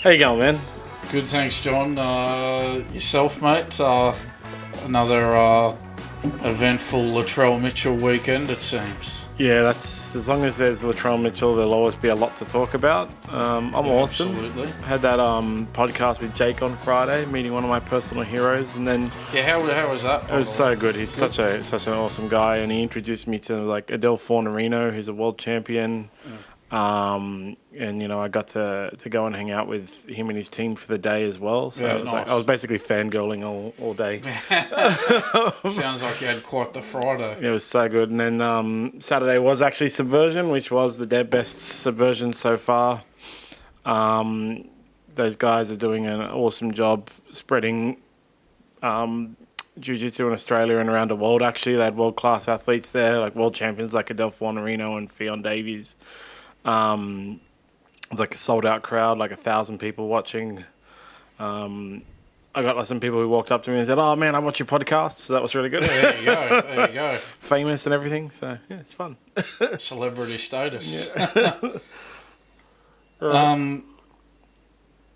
How you going, man? Good, thanks, John. Yourself, mate? Another eventful Latrell Mitchell weekend, it seems. Yeah, that's as long as there's Latrell Mitchell, there'll always be a lot to talk about. I'm awesome. Absolutely. Had that podcast with Jake on Friday, meeting one of my personal heroes, and then how was that? it was so good. He's such an awesome guy, and he introduced me to like Adele Fornerino, who's a world champion. And I got to go and hang out with him and his team for the day as well. So Yeah, it was nice. I was basically fangirling all day. Sounds like you had quite the Friday. It was so good. And then Saturday was actually Subversion, which was the dead best Subversion so far. Those guys are doing an awesome job spreading jiu-jitsu in Australia and around the world, actually. They had world-class athletes there, like world champions like Adele Fornerino and Fionn Davies. Like a sold-out crowd, like 1,000 people watching. I got like some people who walked up to me and said, "Oh man, I watch your podcast." So that was really good. Yeah, there you go. Famous and everything. So yeah, it's fun. Celebrity status. Yeah.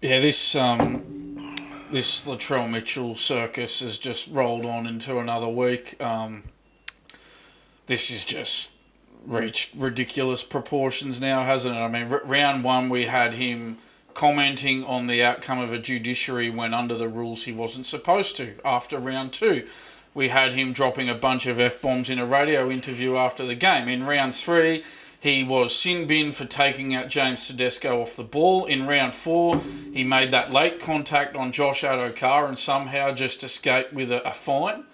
This Latrell Mitchell circus has just rolled on into another week. This is just reached ridiculous proportions now, hasn't it? I mean, round one we had him commenting on the outcome of a judiciary when under the rules he wasn't supposed to. After round two, we had him dropping a bunch of F-bombs in a radio interview after the game. In round three, he was sin-binned for taking out James Tedesco off the ball. In round four, he made that late contact on Josh Adokar and somehow just escaped with a fine.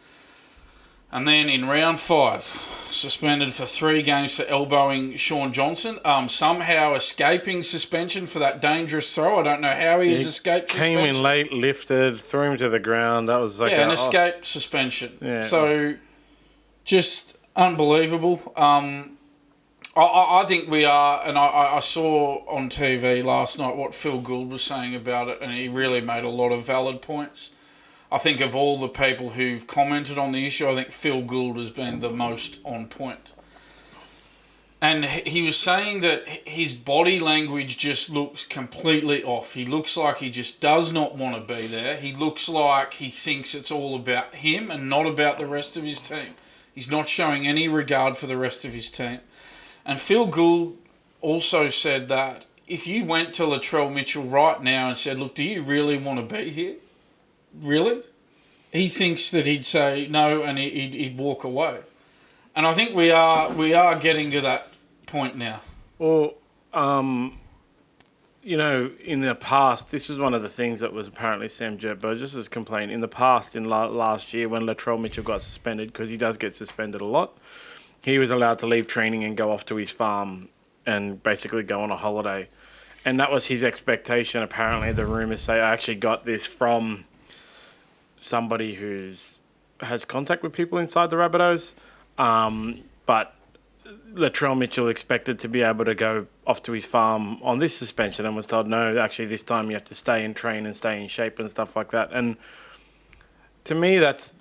And then in round five, suspended for 3 games for elbowing Sean Johnson, somehow escaping suspension for that dangerous throw. I don't know how he has escaped suspension. Came in late, lifted, threw him to the ground. That was like an escaped suspension. Yeah. So, just unbelievable. I think we are, and I saw on TV last night what Phil Gould was saying about it, and he really made a lot of valid points. I think of all the people who've commented on the issue, I think Phil Gould has been the most on point. And he was saying that his body language just looks completely off. He looks like he just does not want to be there. He looks like he thinks it's all about him and not about the rest of his team. He's not showing any regard for the rest of his team. And Phil Gould also said that if you went to Latrell Mitchell right now and said, "Look, do you really want to be here? Really?" He thinks that he'd say no and he'd walk away. And I think we are getting to that point now. Well, in the past, this was one of the things that was apparently Sam Jett Burgess's complaint. In the past, in last year, when Latrell Mitchell got suspended, because he does get suspended a lot, he was allowed to leave training and go off to his farm and basically go on a holiday. And that was his expectation. Apparently, the rumours say I actually got this from somebody has contact with people inside the Rabbitohs. But Latrell Mitchell expected to be able to go off to his farm on this suspension and was told, no, actually this time you have to stay and train and stay in shape and stuff like that. And to me, it's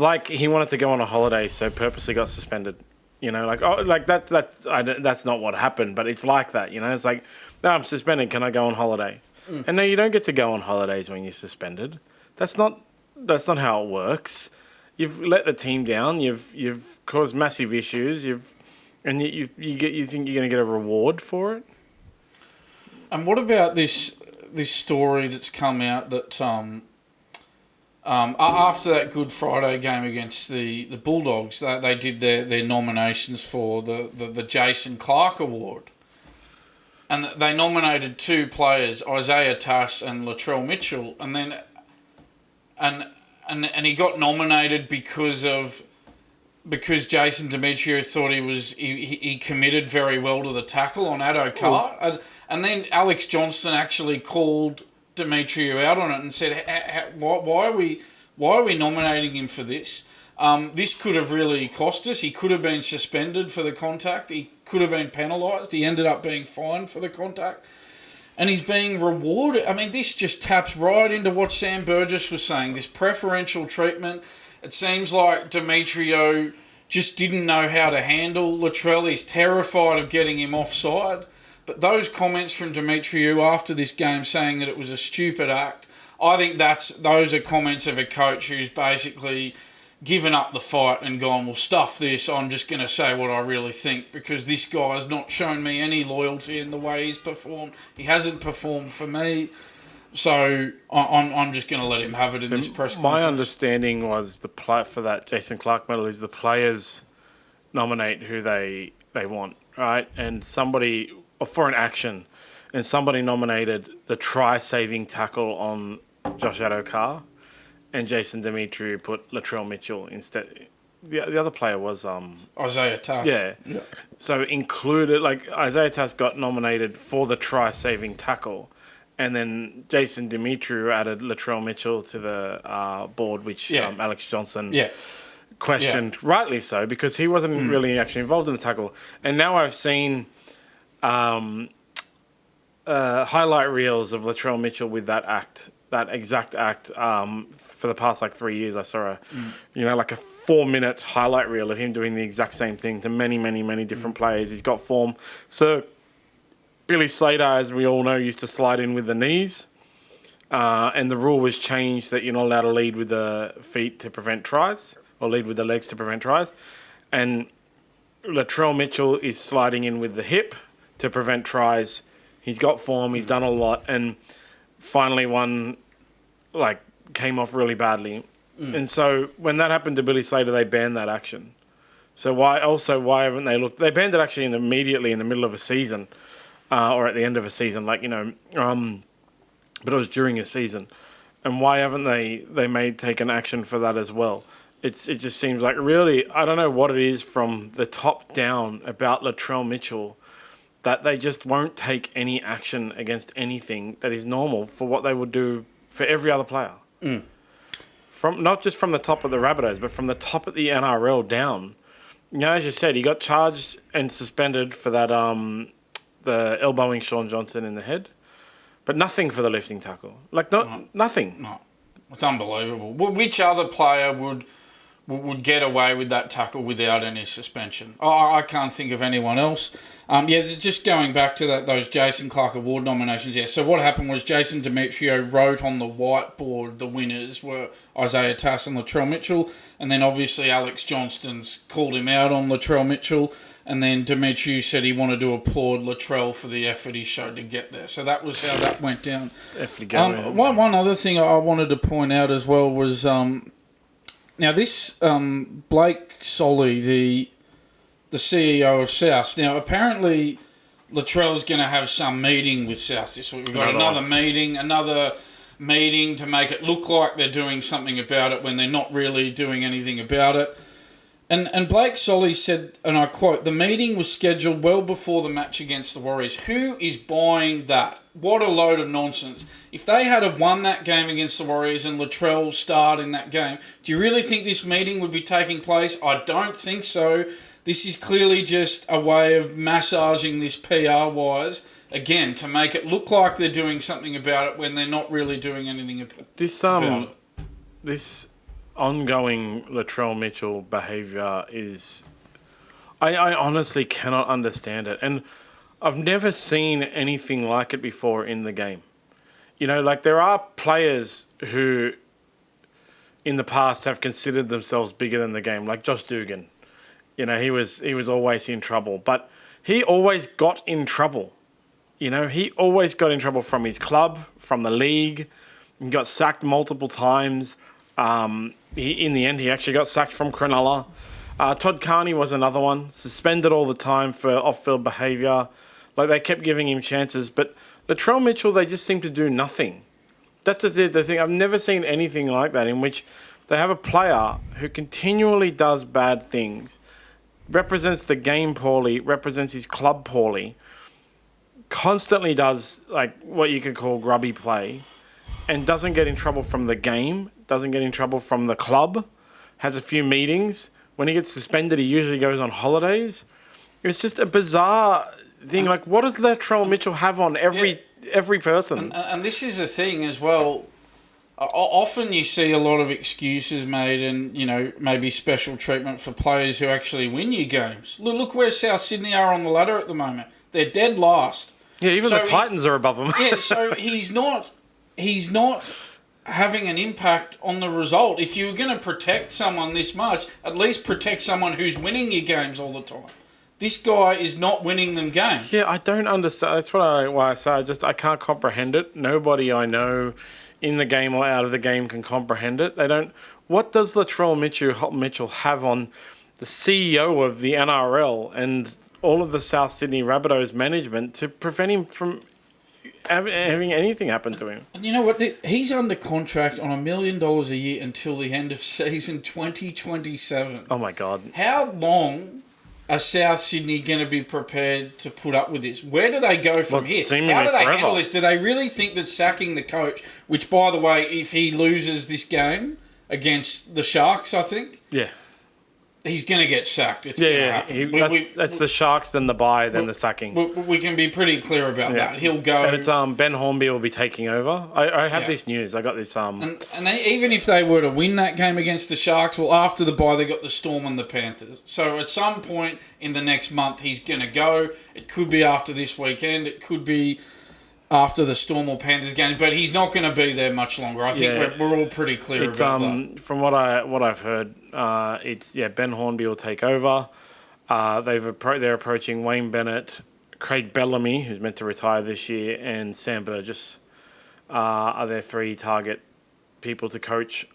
like he wanted to go on a holiday, so purposely got suspended. That's not what happened, but it's like that. It's like, no, I'm suspended. Can I go on holiday? And no, you don't get to go on holidays when you're suspended. That's not how it works. You've let the team down. You've caused massive issues. You think you're going to get a reward for it? And what about this story that's come out that after that Good Friday game against the Bulldogs, they did their nominations for the Jason Clark Award. And they nominated 2 players, Isaiah Tass and Latrell Mitchell, and then and he got nominated because Jason Demetriou thought he committed very well to the tackle on Adokar, and then Alex Johnston actually called Demetriou out on it and said, why are we nominating him for this? This could have really cost us. He could have been suspended for the contact. He could have been penalised. He ended up being fined for the contact. And he's being rewarded. I mean, this just taps right into what Sam Burgess was saying, this preferential treatment. It seems like Demetriou just didn't know how to handle Latrell. He's terrified of getting him offside. But those comments from Demetriou after this game saying that it was a stupid act, I think those are comments of a coach who's basically given up the fight and gone, well, stuff this, I'm just going to say what I really think, because this guy has not shown me any loyalty in the way he's performed. He hasn't performed for me. So I'm just going to let him have it in this press conference. My understanding was for that Jason Clark medal is the players nominate who they want, right? And somebody, or for an action, and somebody nominated the try-saving tackle on Josh Adokar, and Jason Demetriou put Latrell Mitchell instead. The other player was Isaiah Tass. Yeah. So included, like, Isaiah Tass got nominated for the try-saving tackle, and then Jason Demetriou added Latrell Mitchell to the board, which Alex Johnson questioned, rightly so, because he wasn't really actually involved in the tackle. And now I've seen highlight reels of Latrell Mitchell with that exact act, for the past 3 years. I saw like a 4-minute highlight reel of him doing the exact same thing to many, many, many different players. He's got form. So Billy Slater, as we all know, used to slide in with the knees, and the rule was changed that you're not allowed to lead with the feet to prevent tries, or lead with the legs to prevent tries. And Latrell Mitchell is sliding in with the hip to prevent tries. He's got form, he's done a lot, and finally one came off really badly. And so when that happened to Billy Slater, they banned that action. So why haven't they looked? They banned it actually immediately in the middle of a season, or at the end of a season, but it was during a season. And why haven't they taken action for that as well? It just seems like, really, I don't know what it is from the top down about Latrell Mitchell that they just won't take any action against anything that is normal for what they would do for every other player. From not just from the top of the Rabbitohs, but from the top of the NRL down. As you said, he got charged and suspended for that the elbowing Sean Johnson in the head, but nothing for the lifting tackle. Nothing. No, it's unbelievable. Which other player would get away with that tackle without any suspension? I can't think of anyone else. Just going back to those Jason Clark Award nominations. Yeah, so what happened was Jason Demetriou wrote on the whiteboard the winners were Isaiah Tass and Latrell Mitchell, and then obviously Alex Johnston's called him out on Latrell Mitchell, and then Demetriou said he wanted to applaud Latrell for the effort he showed to get there. So that was how that went down. One other thing I wanted to point out as well was now this Blake Solly, the CEO of South. Now apparently Latrell's going to have some meeting with South this week. We've got another meeting to make it look like they're doing something about it when they're not really doing anything about it. And Blake Solly said, and I quote, "The meeting was scheduled well before the match against the Warriors." Who is buying that? What a load of nonsense. If they had have won that game against the Warriors and Latrell starred in that game, do you really think this meeting would be taking place? I don't think so. This is clearly just a way of massaging this PR-wise, again, to make it look like they're doing something about it when they're not really doing anything about it. This ongoing Latrell Mitchell behaviour is... I honestly cannot understand it. And I've never seen anything like it before in the game. There are players who in the past have considered themselves bigger than the game, like Josh Dugan. He was always in trouble, but he always got in trouble. He always got in trouble from his club, from the league. He got sacked multiple times. In the end, he actually got sacked from Cronulla. Todd Carney was another one, suspended all the time for off-field behaviour. They kept giving him chances, but Latrell Mitchell, they just seem to do nothing. That's just the thing. I've never seen anything like that in which they have a player who continually does bad things, represents the game poorly, represents his club poorly, constantly does what you could call grubby play, and doesn't get in trouble from the game, doesn't get in trouble from the club, has a few meetings. When he gets suspended, he usually goes on holidays. It's just a bizarre thing. What does Latrell Mitchell have on every person? And this is the thing as well. Often you see a lot of excuses made and, maybe special treatment for players who actually win you games. Look where South Sydney are on the ladder at the moment. They're dead last. Yeah, even the Titans are above him. Yeah, so he's not having an impact on the result. If you're going to protect someone this much, at least protect someone who's winning your games all the time. This guy is not winning them games. Yeah, I don't understand. That's why I say I can't comprehend it. Nobody I know in the game or out of the game can comprehend it. They don't. What does Latrell Mitchell have on the CEO of the NRL and all of the South Sydney Rabbitohs management to prevent him from having anything happen to him? And you know what? He's under contract on $1 million a year until the end of season 2027. Oh my God! How long are South Sydney going to be prepared to put up with this? Where do they go from here? How do they handle this? Do they really think that sacking the coach, which, by the way, if he loses this game against the Sharks, I think, he's going to get sacked. It's going to happen. That's the Sharks, then the bye, then the sacking. We can be pretty clear about that. He'll go. And it's Ben Hornby will be taking over. I have this news. I got this. And even if they were to win that game against the Sharks, well, after the bye, they got the Storm and the Panthers. So at some point in the next month, he's going to go. It could be after this weekend. It could be after the Storm or Panthers game, but he's not going to be there much longer. I think we're all pretty clear about that. From what I've heard, it's Ben Hornby will take over. They're approaching Wayne Bennett, Craig Bellamy, who's meant to retire this year, and Sam Burgess are their three target people to coach.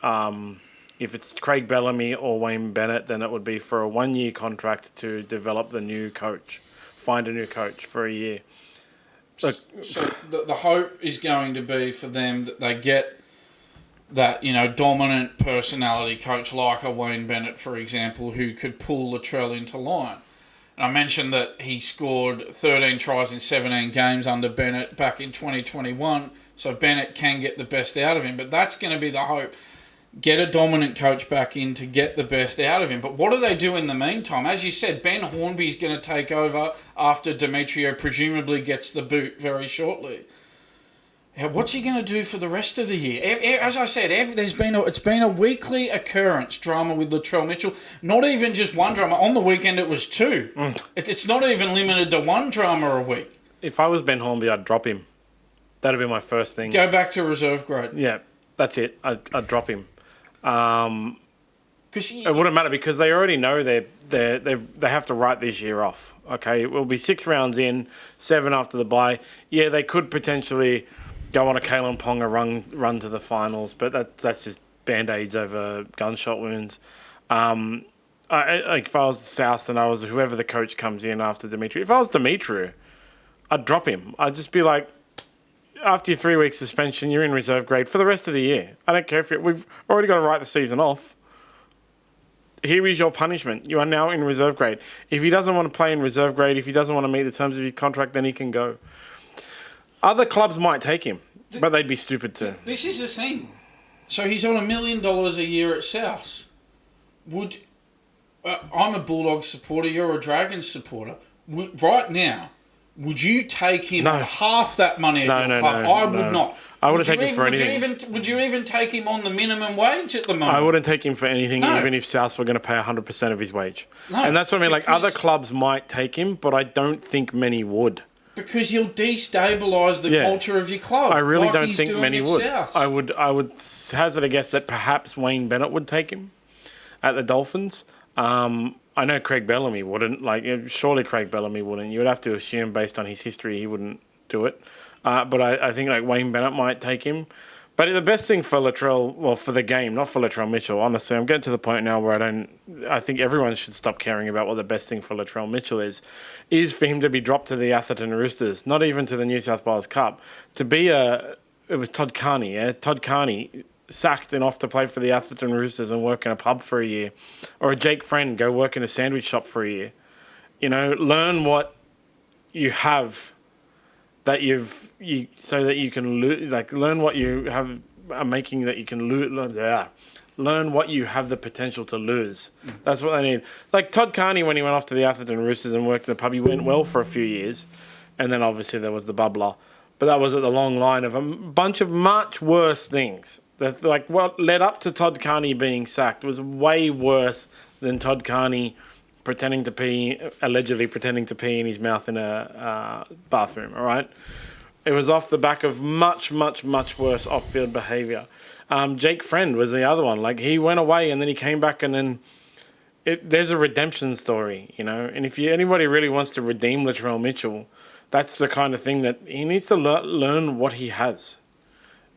If it's Craig Bellamy or Wayne Bennett, then it would be for a 1-year contract to develop the new coach, find a new coach for a year. So the hope is going to be for them that they get that, dominant personality coach like a Wayne Bennett, for example, who could pull Latrell into line. And I mentioned that he scored 13 tries in 17 games under Bennett back in 2021, so Bennett can get the best out of him. But that's going to be the hope. Get a dominant coach back in to get the best out of him. But what do they do in the meantime? As you said, Ben Hornby's going to take over after Demetriou presumably gets the boot very shortly. What's he going to do for the rest of the year? As I said, it's been a weekly occurrence, drama with Latrell Mitchell. Not even just one drama. On the weekend, it was two. It's not even limited to one drama a week. If I was Ben Hornby, I'd drop him. That'd be my first thing. Go back to reserve grade. Yeah, that's it. I'd drop him. It wouldn't matter because they already know they have to write this year off. Okay, it will be 6 rounds in, 7 after the bye. Yeah, they could potentially go on a Kalen Ponga run to the finals, but that's just band-aids over gunshot wounds. If I was South and I was whoever the coach comes in after Demetriou, if I was Demetriou, I'd drop him. I'd just be like, after your 3 week suspension, you're in reserve grade for the rest of the year. I don't care if we've already got to write the season off. Here is your punishment. You are now in reserve grade. If he doesn't want to play in reserve grade, if he doesn't want to meet the terms of his contract, then he can go. Other clubs might take him, but they'd be stupid to. This is the thing. So he's on $1 million a year at South. I'm a Bulldogs supporter. You're a Dragons supporter. Right now, would you take him on half that money at your club? I would not. I wouldn't take him for anything. Would you even take him on the minimum wage at the moment? I wouldn't take him for anything, even if South were going to pay 100% of his wage. No, and that's what I mean. Like, other clubs might take him, but I don't think many would. Because he'll destabilise the culture of your club. I really don't think many would. South. I would hazard a guess that perhaps Wayne Bennett would take him at the Dolphins. I know Craig Bellamy wouldn't. Surely Craig Bellamy wouldn't. You would have to assume, based on his history, he wouldn't do it. But I think Wayne Bennett might take him. But the best thing for Latrell, for the game, not for Latrell Mitchell, honestly, I'm getting to the point now where I think everyone should stop caring about what the best thing for Latrell Mitchell is for him to be dropped to the Atherton Roosters, not even to the New South Wales Cup, to be it was Todd Carney, yeah? Todd Carney sacked and off to play for the Atherton Roosters and work in a pub for a year, or a Jake Friend go work in a sandwich shop for a year. Learn what you have so that you can learn what you have making that you can learn what you have the potential to lose. That's what they need. Like Todd Carney, when he went off to the Atherton Roosters and worked in the pub, he went well for a few years, and then obviously there was the bubbler. But that was at the long line of a bunch of much worse things. What led up to Todd Carney being sacked was way worse than Todd Carney allegedly pretending to pee in his mouth in a bathroom, all right? It was off the back of much, much, much worse off-field behaviour. Jake Friend was the other one. Like, he went away and then he came back, and then there's a redemption story, you know? And if anybody really wants to redeem Latrell Mitchell, that's the kind of thing that he needs to learn what he has.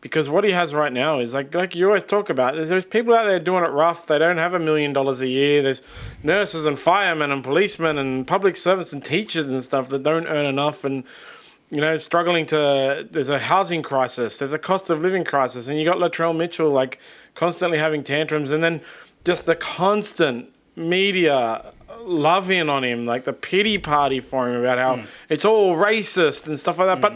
Because what he has right now is, like you always talk about, there's people out there doing it rough. They don't have $1 million a year. There's nurses and firemen and policemen and public servants and teachers and stuff that don't earn enough and, you know, there's a housing crisis. There's a cost of living crisis. And you got Latrell Mitchell, like, constantly having tantrums. And then just the constant media love in on him, like the pity party for him about how it's all racist and stuff like that. But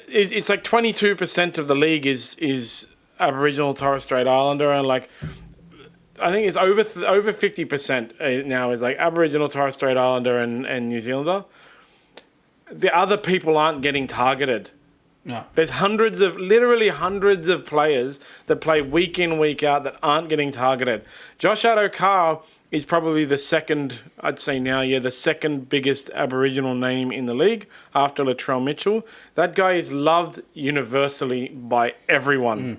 it's like 22% of the league is Aboriginal Torres Strait Islander, and like I think it's over 50% now is like Aboriginal Torres Strait Islander and New Zealander. The other people aren't getting targeted. No. There's literally hundreds of players that play week in, week out that aren't getting targeted. Josh Addo-Carr is probably the second biggest Aboriginal name in the league after Latrell Mitchell. That guy is loved universally by everyone.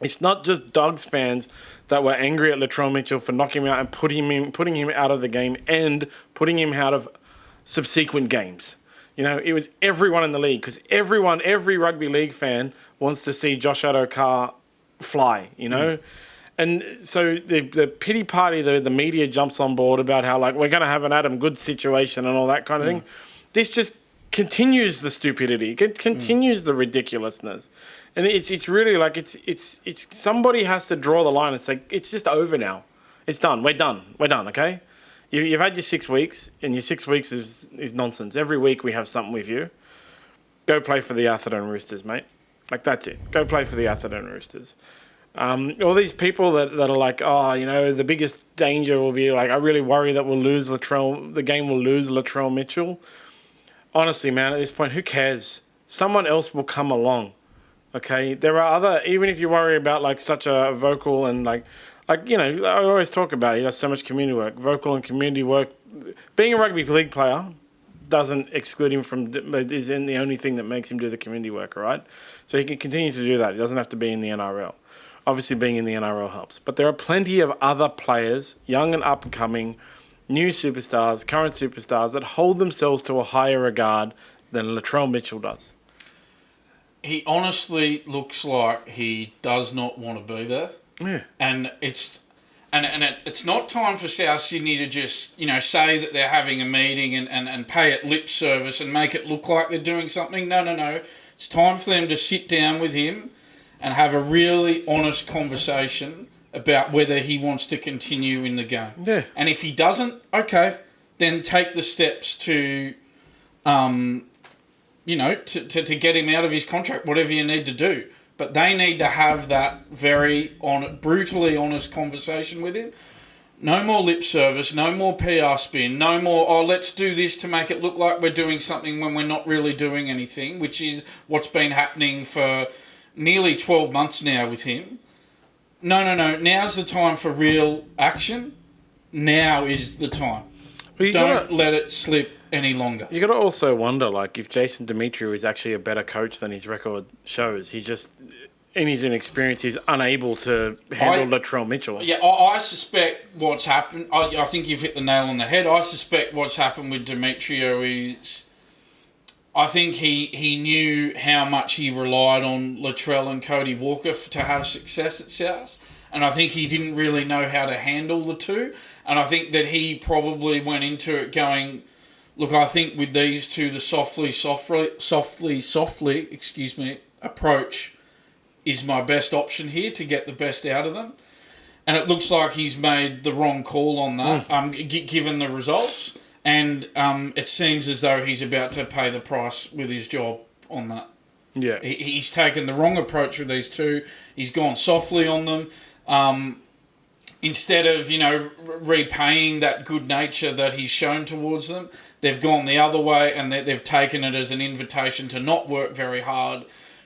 It's not just Dogs fans that were angry at Latrell Mitchell for knocking him out and putting him out of the game and putting him out of subsequent games. You know, it was everyone in the league, because every rugby league fan wants to see Josh Addo-Carr fly, you know? And so the pity party, the media jumps on board about how, like, we're going to have an Adam Good situation and all that kind of thing. This just continues the stupidity. It continues the ridiculousness. And it's really like, it's somebody has to draw the line and say, it's just over now. It's done. We're done, okay? You've had your 6 weeks, and your 6 weeks is nonsense. Every week we have something with you. Go play for the Atherton Roosters, mate. Like, that's it. Go play for the Atherton Roosters. All these people that are like, oh, you know, the biggest danger will be, like, I really worry that the game will lose Latrell Mitchell. Honestly, man, at this point, who cares? Someone else will come along, okay? There are even if you worry about, like, such a vocal and, like, you know, I always talk about, he does so much community work, vocal and community work. Being a rugby league player doesn't exclude him isn't the only thing that makes him do the community work, all right? So he can continue to do that. He doesn't have to be in the NRL. Obviously, being in the NRL helps. But there are plenty of other players, young and up-and-coming, new superstars, current superstars, that hold themselves to a higher regard than Latrell Mitchell does. He honestly looks like he does not want to be there. Yeah. And it's not time for South Sydney to just, you know, say that they're having a meeting and pay it lip service and make it look like they're doing something. No. It's time for them to sit down with him and have a really honest conversation about whether he wants to continue in the game. Yeah. And if he doesn't, okay, then take the steps to, you know, to get him out of his contract, whatever you need to do. But they need to have that brutally honest conversation with him. No more lip service, no more PR spin, no more, let's do this to make it look like we're doing something when we're not really doing anything, which is what's been happening for nearly 12 months now with him. No. Now's the time for real action. Now is the time. Well, don't let it slip any longer. You got to also wonder, like, if Jason Demetriou is actually a better coach than his record shows. He just, in his inexperience, he's unable to handle Latrell Mitchell. Yeah, I suspect what's happened. I think you've hit the nail on the head. I suspect what's happened with Demetriou is, I think he knew how much he relied on Latrell and Cody Walker to have success at South. And I think he didn't really know how to handle the two. And I think that he probably went into it going, look, I think with these two, the softly approach is my best option here to get the best out of them. And it looks like he's made the wrong call on that, given the results. And it seems as though he's about to pay the price with his job on that. Yeah. He's taken the wrong approach with these two. He's gone softly on them. Instead of, you know, repaying that good nature that he's shown towards them, they've gone the other way, and they've taken it as an invitation to not work very hard,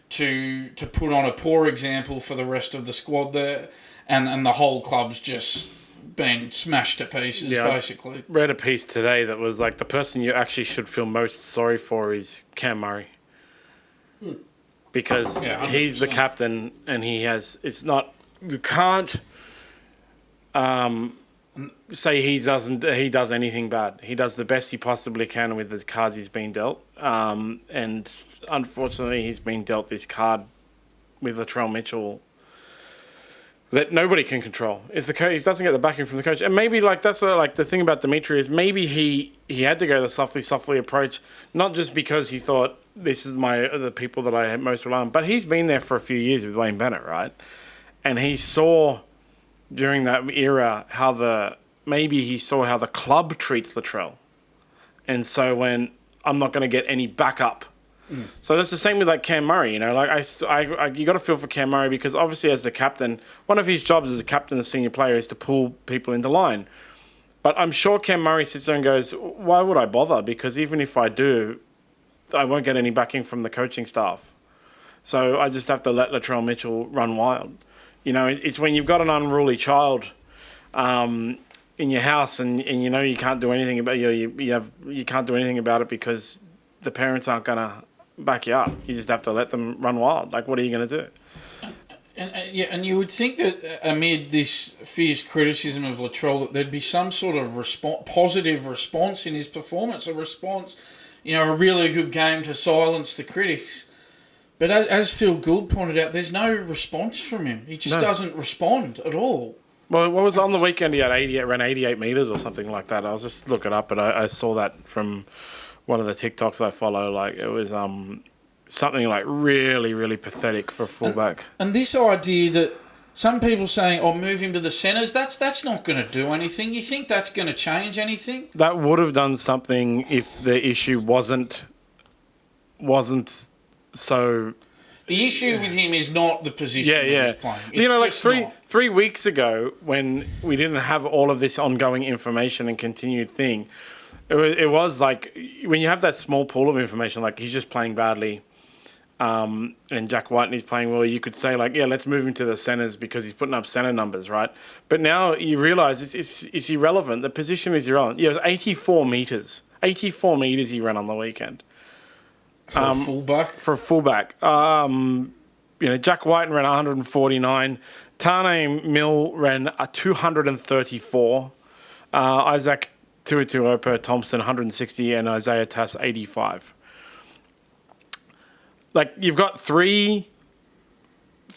to put on a poor example for the rest of the squad there, and the whole club's just been smashed to pieces, basically. Read a piece today that was like the person you actually should feel most sorry for is Cam Murray. Because he's the captain and he has... It's not... You can't say he does anything bad. He does the best he possibly can with the cards he's been dealt. And unfortunately, he's been dealt this card with Latrell Mitchell that nobody can control. If the coach doesn't get the backing from the coach, and maybe like that's like the thing about Demetriou is maybe he had to go the softly approach, not just because he thought this is the people that I most rely on, but he's been there for a few years with Wayne Bennett, right? And he saw during that era how the club treats Latrell, and so when I'm not going to get any backup. So that's the same with like Cam Murray, you know. Like you got to feel for Cam Murray because obviously as the captain, one of his jobs as a captain, a senior player, is to pull people into line. But I'm sure Cam Murray sits there and goes, "Why would I bother? Because even if I do, I won't get any backing from the coaching staff. So I just have to let Latrell Mitchell run wild." You know, it's when you've got an unruly child in your house and you know you can't do anything about you can't do anything about it because the parents aren't gonna back you up. You just have to let them run wild. Like, what are you going to do? And you would think that amid this fierce criticism of Latrell that there'd be some sort of positive response in his performance, a response, you know, a really good game to silence the critics. But as Phil Gould pointed out, there's no response from him. He just doesn't respond at all. Well, what was on the weekend? He had ran 88 metres or something like that. I was just looking up, but I saw that from one of the TikToks I follow. Like, it was something like really, really pathetic for a fullback. And this idea that some people saying, move him to the centres, that's not going to do anything. You think that's going to change anything? That would have done something if the issue wasn't so... The issue with him is not the position that he's playing. It's you know, like three weeks ago when we didn't have all of this ongoing information and continued thing, it was like when you have that small pool of information, like he's just playing badly, and Jack Whiteney's playing well, you could say like, let's move him to the centres because he's putting up centre numbers, right? But now you realise it's irrelevant. The position is irrelevant. Yeah, it was 84 metres. 84 metres he ran on the weekend. For a fullback? For a fullback. You know, Jack Whiten ran 149. Tane Mill ran 234. Isaac Tuituopo Thompson 160 and Isaiah Tass 85. Like, you've got three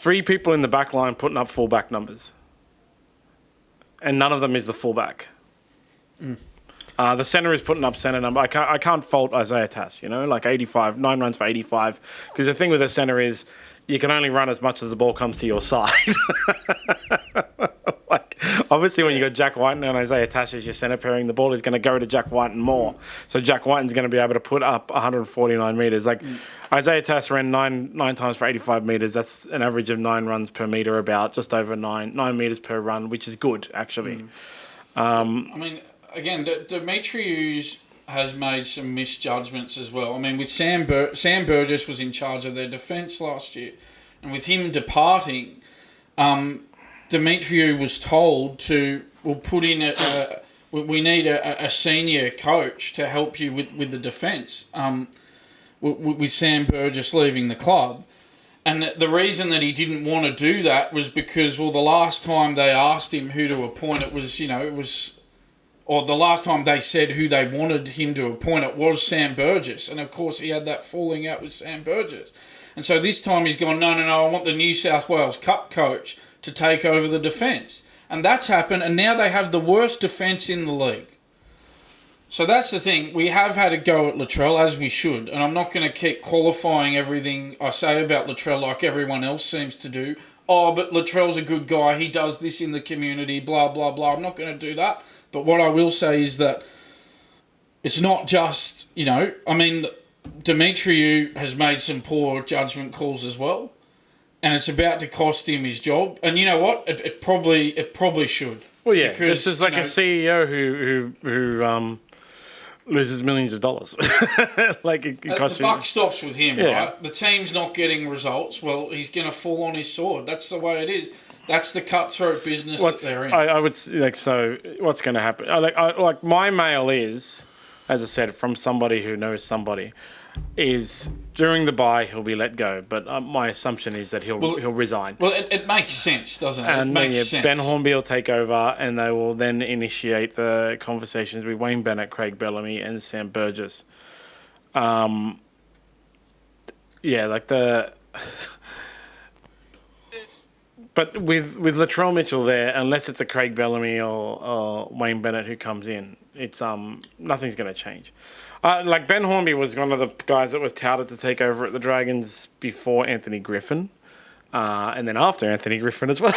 people in the back line putting up fullback numbers. And none of them is the fullback. The centre is putting up centre number. I can't fault Isaiah Tass, you know, like 85, 9 runs for 85. Because the thing with the centre is you can only run as much as the ball comes to your side. Like, obviously, when you got Jack Whiten and Isaiah Tass as your centre pairing, the ball is going to go to Jack Whiten more. So Jack Whiten's going to be able to put up 149 metres. Like, Isaiah Tass ran nine times for 85 metres. That's an average of 9 runs per metre, about just over 9 metres per run, which is good, actually. I mean, again, Demetriou has made some misjudgments as well. I mean, with Sam Burgess was in charge of their defence last year, and with him departing, Demetriou was told we'll put in we need a senior coach to help you with the defence. With Sam Burgess leaving the club. And the reason that he didn't want to do that was because, the last time they asked him who to appoint, or the last time they said who they wanted him to appoint, it was Sam Burgess. And, of course, he had that falling out with Sam Burgess. And so this time he's gone, no, I want the New South Wales Cup coach to take over the defence. And that's happened, and now they have the worst defence in the league. So that's the thing. We have had a go at Latrell, as we should. And I'm not going to keep qualifying everything I say about Latrell like everyone else seems to do. But Latrell's a good guy. He does this in the community, blah, blah, blah. I'm not going to do that. But what I will say is that it's not just, Demetriou has made some poor judgment calls as well. And it's about to cost him his job. And you know what? It probably should. Well, yeah. Because, this is like a CEO who loses millions of dollars. The buck stops with him, right? The team's not getting results. Well, he's going to fall on his sword. That's the way it is. That's the cutthroat business that they're in. I would so. What's going to happen? Like my mail is, as I said, from somebody who knows somebody, is during the bye he'll be let go. But my assumption is that he'll resign. Well, it makes sense, doesn't it? And it makes sense. Ben Hornby will take over, and they will then initiate the conversations with Wayne Bennett, Craig Bellamy, and Sam Burgess. But with Latrell Mitchell there, unless it's a Craig Bellamy or Wayne Bennett who comes in, it's nothing's going to change. Like Ben Hornby was one of the guys that was touted to take over at the Dragons before Anthony Griffin, and then after Anthony Griffin as well.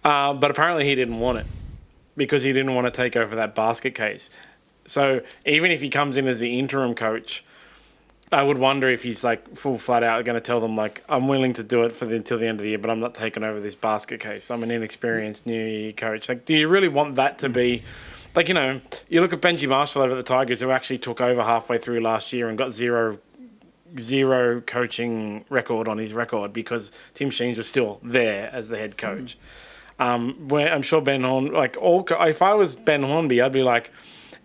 But apparently he didn't want it because he didn't want to take over that basket case. So even if he comes in as the interim coach, I would wonder if he's like full flat out going to tell them like, I'm willing to do it until the end of the year, but I'm not taking over this basket case. I'm an inexperienced new year coach. Like, do you really want that to be like, you look at Benji Marshall over at the Tigers, who actually took over halfway through last year and got zero coaching record on his record because Tim Sheens was still there as the head coach. Where I'm sure Ben Hornby, if I was Ben Hornby, I'd be like,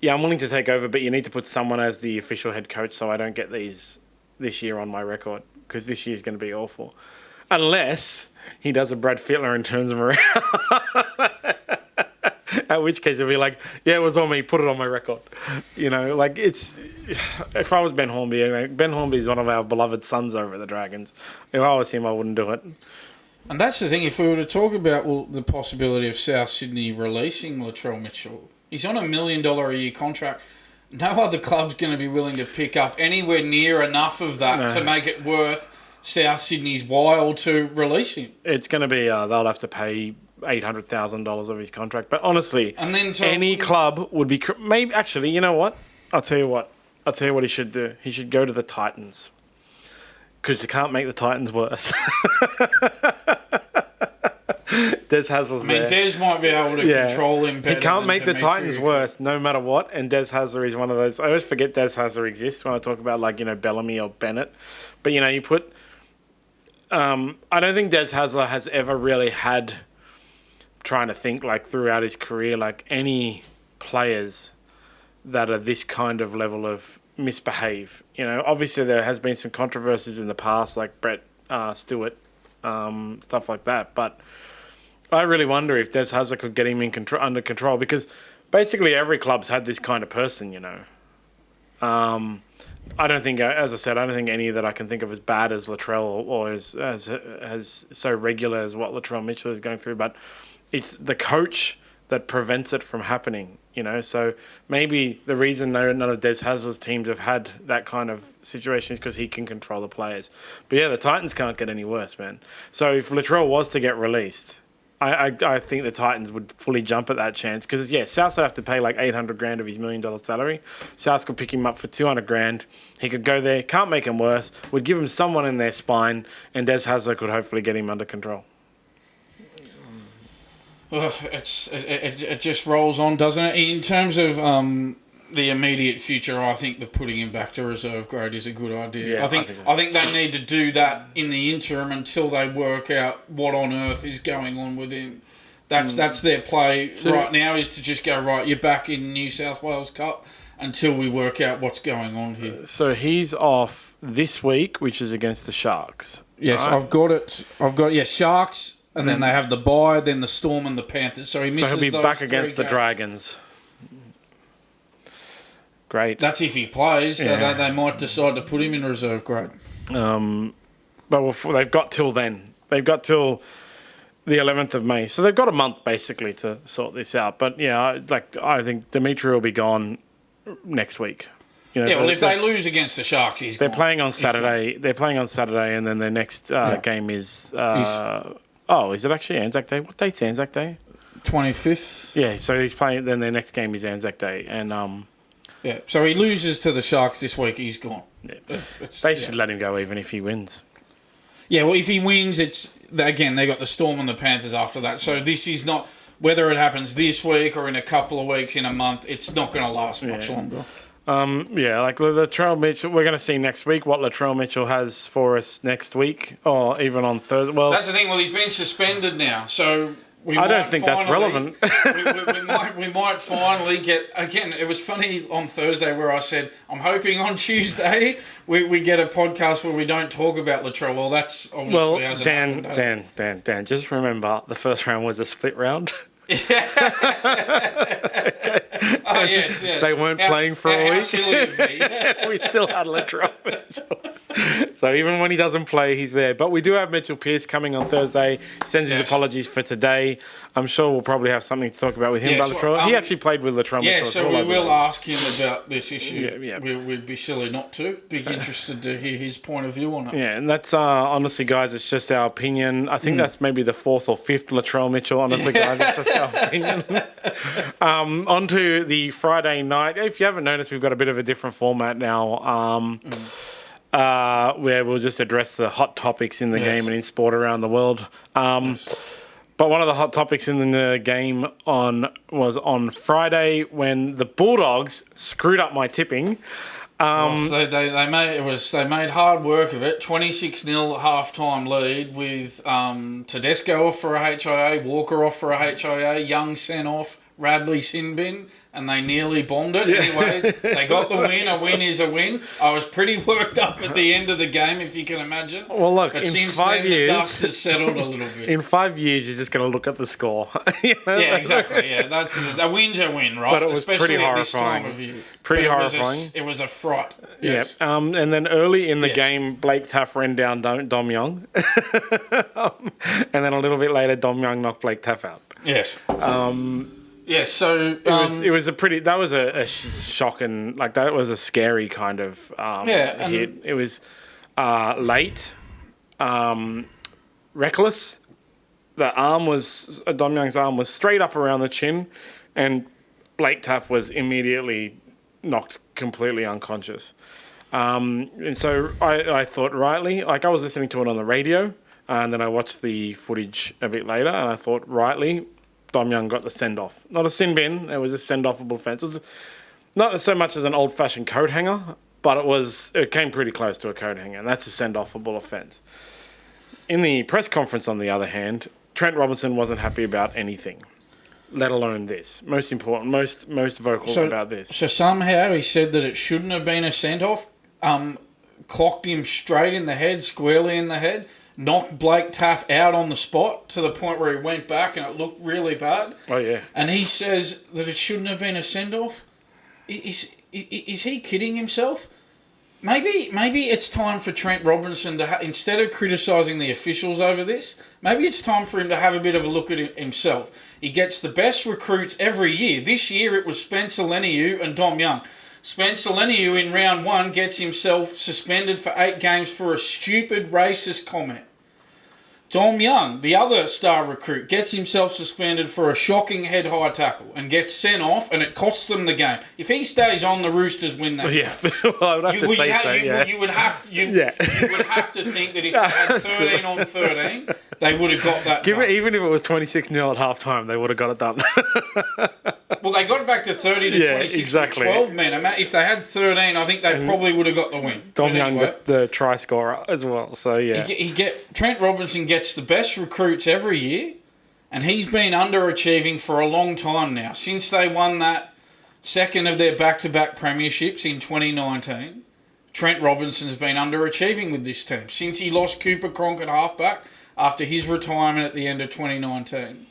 yeah, I'm willing to take over, but you need to put someone as the official head coach so I don't get these this year on my record because this year's going to be awful. Unless he does a Brad Fittler and turns him around. At which case he'll be like, yeah, it was on me, put it on my record. If I was Ben Hornby, Ben Hornby is one of our beloved sons over at the Dragons. If I was him, I wouldn't do it. And that's the thing, if we were to talk about the possibility of South Sydney releasing Latrell Mitchell, he's on $1 million a year contract. No other club's going to be willing to pick up anywhere near enough of that to make it worth South Sydney's while to release him. It's going to be, they'll have to pay $800,000 of his contract. But honestly, any club would be... Maybe actually, you know what? I'll tell you what he should do. He should go to the Titans. Because you can't make the Titans worse. Des Hasler's there. Des might be able to control him better. He can't make the Demetriou Titans worse, no matter what. And Des Hasler is one of those. I always forget Des Hasler exists when I talk about Bellamy or Bennett. But you put. I don't think Des Hasler has ever really had. Trying to think throughout his career, any players that are this kind of level of misbehave. Obviously there has been some controversies in the past, like Brett Stewart, stuff like that. But I really wonder if Des Hasler could get him under control because basically every club's had this kind of person, I don't think, as I said, I don't think any that I can think of as bad as Latrell or as so regular as what Latrell Mitchell is going through. But it's the coach that prevents it from happening, So maybe the reason none of Des Hasler's teams have had that kind of situation is because he can control the players. But yeah, the Titans can't get any worse, man. So if Latrell was to get released, I think the Titans would fully jump at that chance because South would have to pay $800,000 of his $1 million salary. South could pick him up for $200,000. He could go there, can't make him worse, would give him someone in their spine, and Des Hasler could hopefully get him under control. It just rolls on, doesn't it? In terms of the immediate future, I think that putting him back to reserve grade is a good idea. Yeah, I think they need to do that in the interim until they work out what on earth is going on with him. That's their play right now, is to just go, right, you're back in New South Wales Cup until we work out what's going on here. So he's off this week, which is against the Sharks. Yes, right? I've got it. Sharks, and then they have the bye, then the Storm and the Panthers. So he'll be back against the Dragons. Great. That's if he plays, so that they might decide to put him in reserve grade. But they've got till then. They've got till the 11th of May. So they've got a month, basically, to sort this out. But, I think Demetriou will be gone next week. If they lose against the Sharks, he's gone. They're playing on Saturday. They're playing on Saturday, and then their next game is... is it actually Anzac Day? What date's Anzac Day? 25th. Yeah, so he's playing... Then their next game is Anzac Day, and... so he loses to the Sharks this week, he's gone. Yeah. They should let him go even if he wins. Yeah, well, if he wins, they got the Storm and the Panthers after that. So this is not, whether it happens this week or in a couple of weeks, in a month, it's not going to last much longer. Yeah, like Latrell Mitchell, we're going to see next week what Latrell Mitchell has for us next week, or even on Thursday. Well, that's the thing. Well, he's been suspended now, so I don't think that's relevant. we might finally get again. It was funny on Thursday where I said I'm hoping on Tuesday we get a podcast where we don't talk about Latrell. Well, that's obviously hasn't happened. Dan, just remember the first round was a split round. Yeah. Oh, yes. They weren't playing for a week. How silly of me. We still had Latrell Mitchell. So even when he doesn't play, he's there. But we do have Mitchell Pearce coming on Thursday. Sends his apologies for today. I'm sure we'll probably have something to talk about with him about Latrell. He actually played with Latrell Mitchell. Yeah, so we will ask him about this issue. Yeah. We'd be silly not to. Be interested to hear his point of view on it. Yeah, and that's honestly, guys, it's just our opinion. I think that's maybe the fourth or fifth Latrell Mitchell. Honestly, guys, it's just our opinion. On to the Friday night. If you haven't noticed, we've got a bit of a different format now. Where we'll just address the hot topics in the game and in sport around the world. But one of the hot topics in the game was on Friday when the Bulldogs screwed up my tipping. They made hard work of it. 26-0 half-time lead with Tedesco off for a HIA, Walker off for a HIA, Young sent off, Radley sin bin, and they nearly bombed it. Anyway, they got the win. A win is a win. I was pretty worked up at the end of the game, if you can imagine. Well, look, but in since 5 then, years, the dust has settled a little bit. In 5 years, you're just going to look at the score. Yeah, exactly. Yeah, that's a win's a win, right? But it was Especially pretty at this horrifying. time of year. Pretty but horrifying. It was a fright. Yes. Yeah. And then early in the game, Blake Taff ran down Dom Young. And then a little bit later, Dom Young knocked Blake Taff out. Yes. Yes, so it was a shock, and like that was a scary kind of hit. It was late, reckless. Dom Young's arm was straight up around the chin, and Blake Taff was immediately knocked completely unconscious. And so I thought rightly, like I was listening to it on the radio, and then I watched the footage a bit later, and I thought rightly, Dom Young got the send-off. Not a sin bin, it was a send-offable offence. It was not so much as an old-fashioned coat hanger, but it came pretty close to a coat hanger, and that's a send-offable offence. In the press conference, on the other hand, Trent Robinson wasn't happy about anything, let alone this. Most important, most vocal about this. So somehow he said that it shouldn't have been a send-off, clocked him straight in the head, squarely in the head, knocked Blake Taff out on the spot to the point where he went back and it looked really bad. Oh, yeah. And he says that it shouldn't have been a send-off. Is he kidding himself? Maybe it's time for Trent Robinson to, instead of criticising the officials over this, maybe it's time for him to have a bit of a look at himself. He gets the best recruits every year. This year it was Spencer Leniu and Dom Young. Spencer Leniu in round 1 gets himself suspended for 8 games for a stupid racist comment. Dom Young, the other star recruit, gets himself suspended for a shocking head-high tackle and gets sent off, and it costs them the game. If he stays on, the Roosters win that game. Well, I would have to say so, yeah. You would have to think that if they had 13 on 13, they would have got that done. Even if it was 26-0 at half-time, they would have got it done. Well, they got it back to 30 to 26 exactly. with 12 men. If they had 13, I think they probably would have got the win. Dom Young, the try scorer as well, so yeah. Trent Robinson gets the best recruits every year, and he's been underachieving for a long time now. Since they won that second of their back-to-back premierships in 2019, Trent Robinson's been underachieving with this team. Since he lost Cooper Cronk at halfback after his retirement at the end of 2019,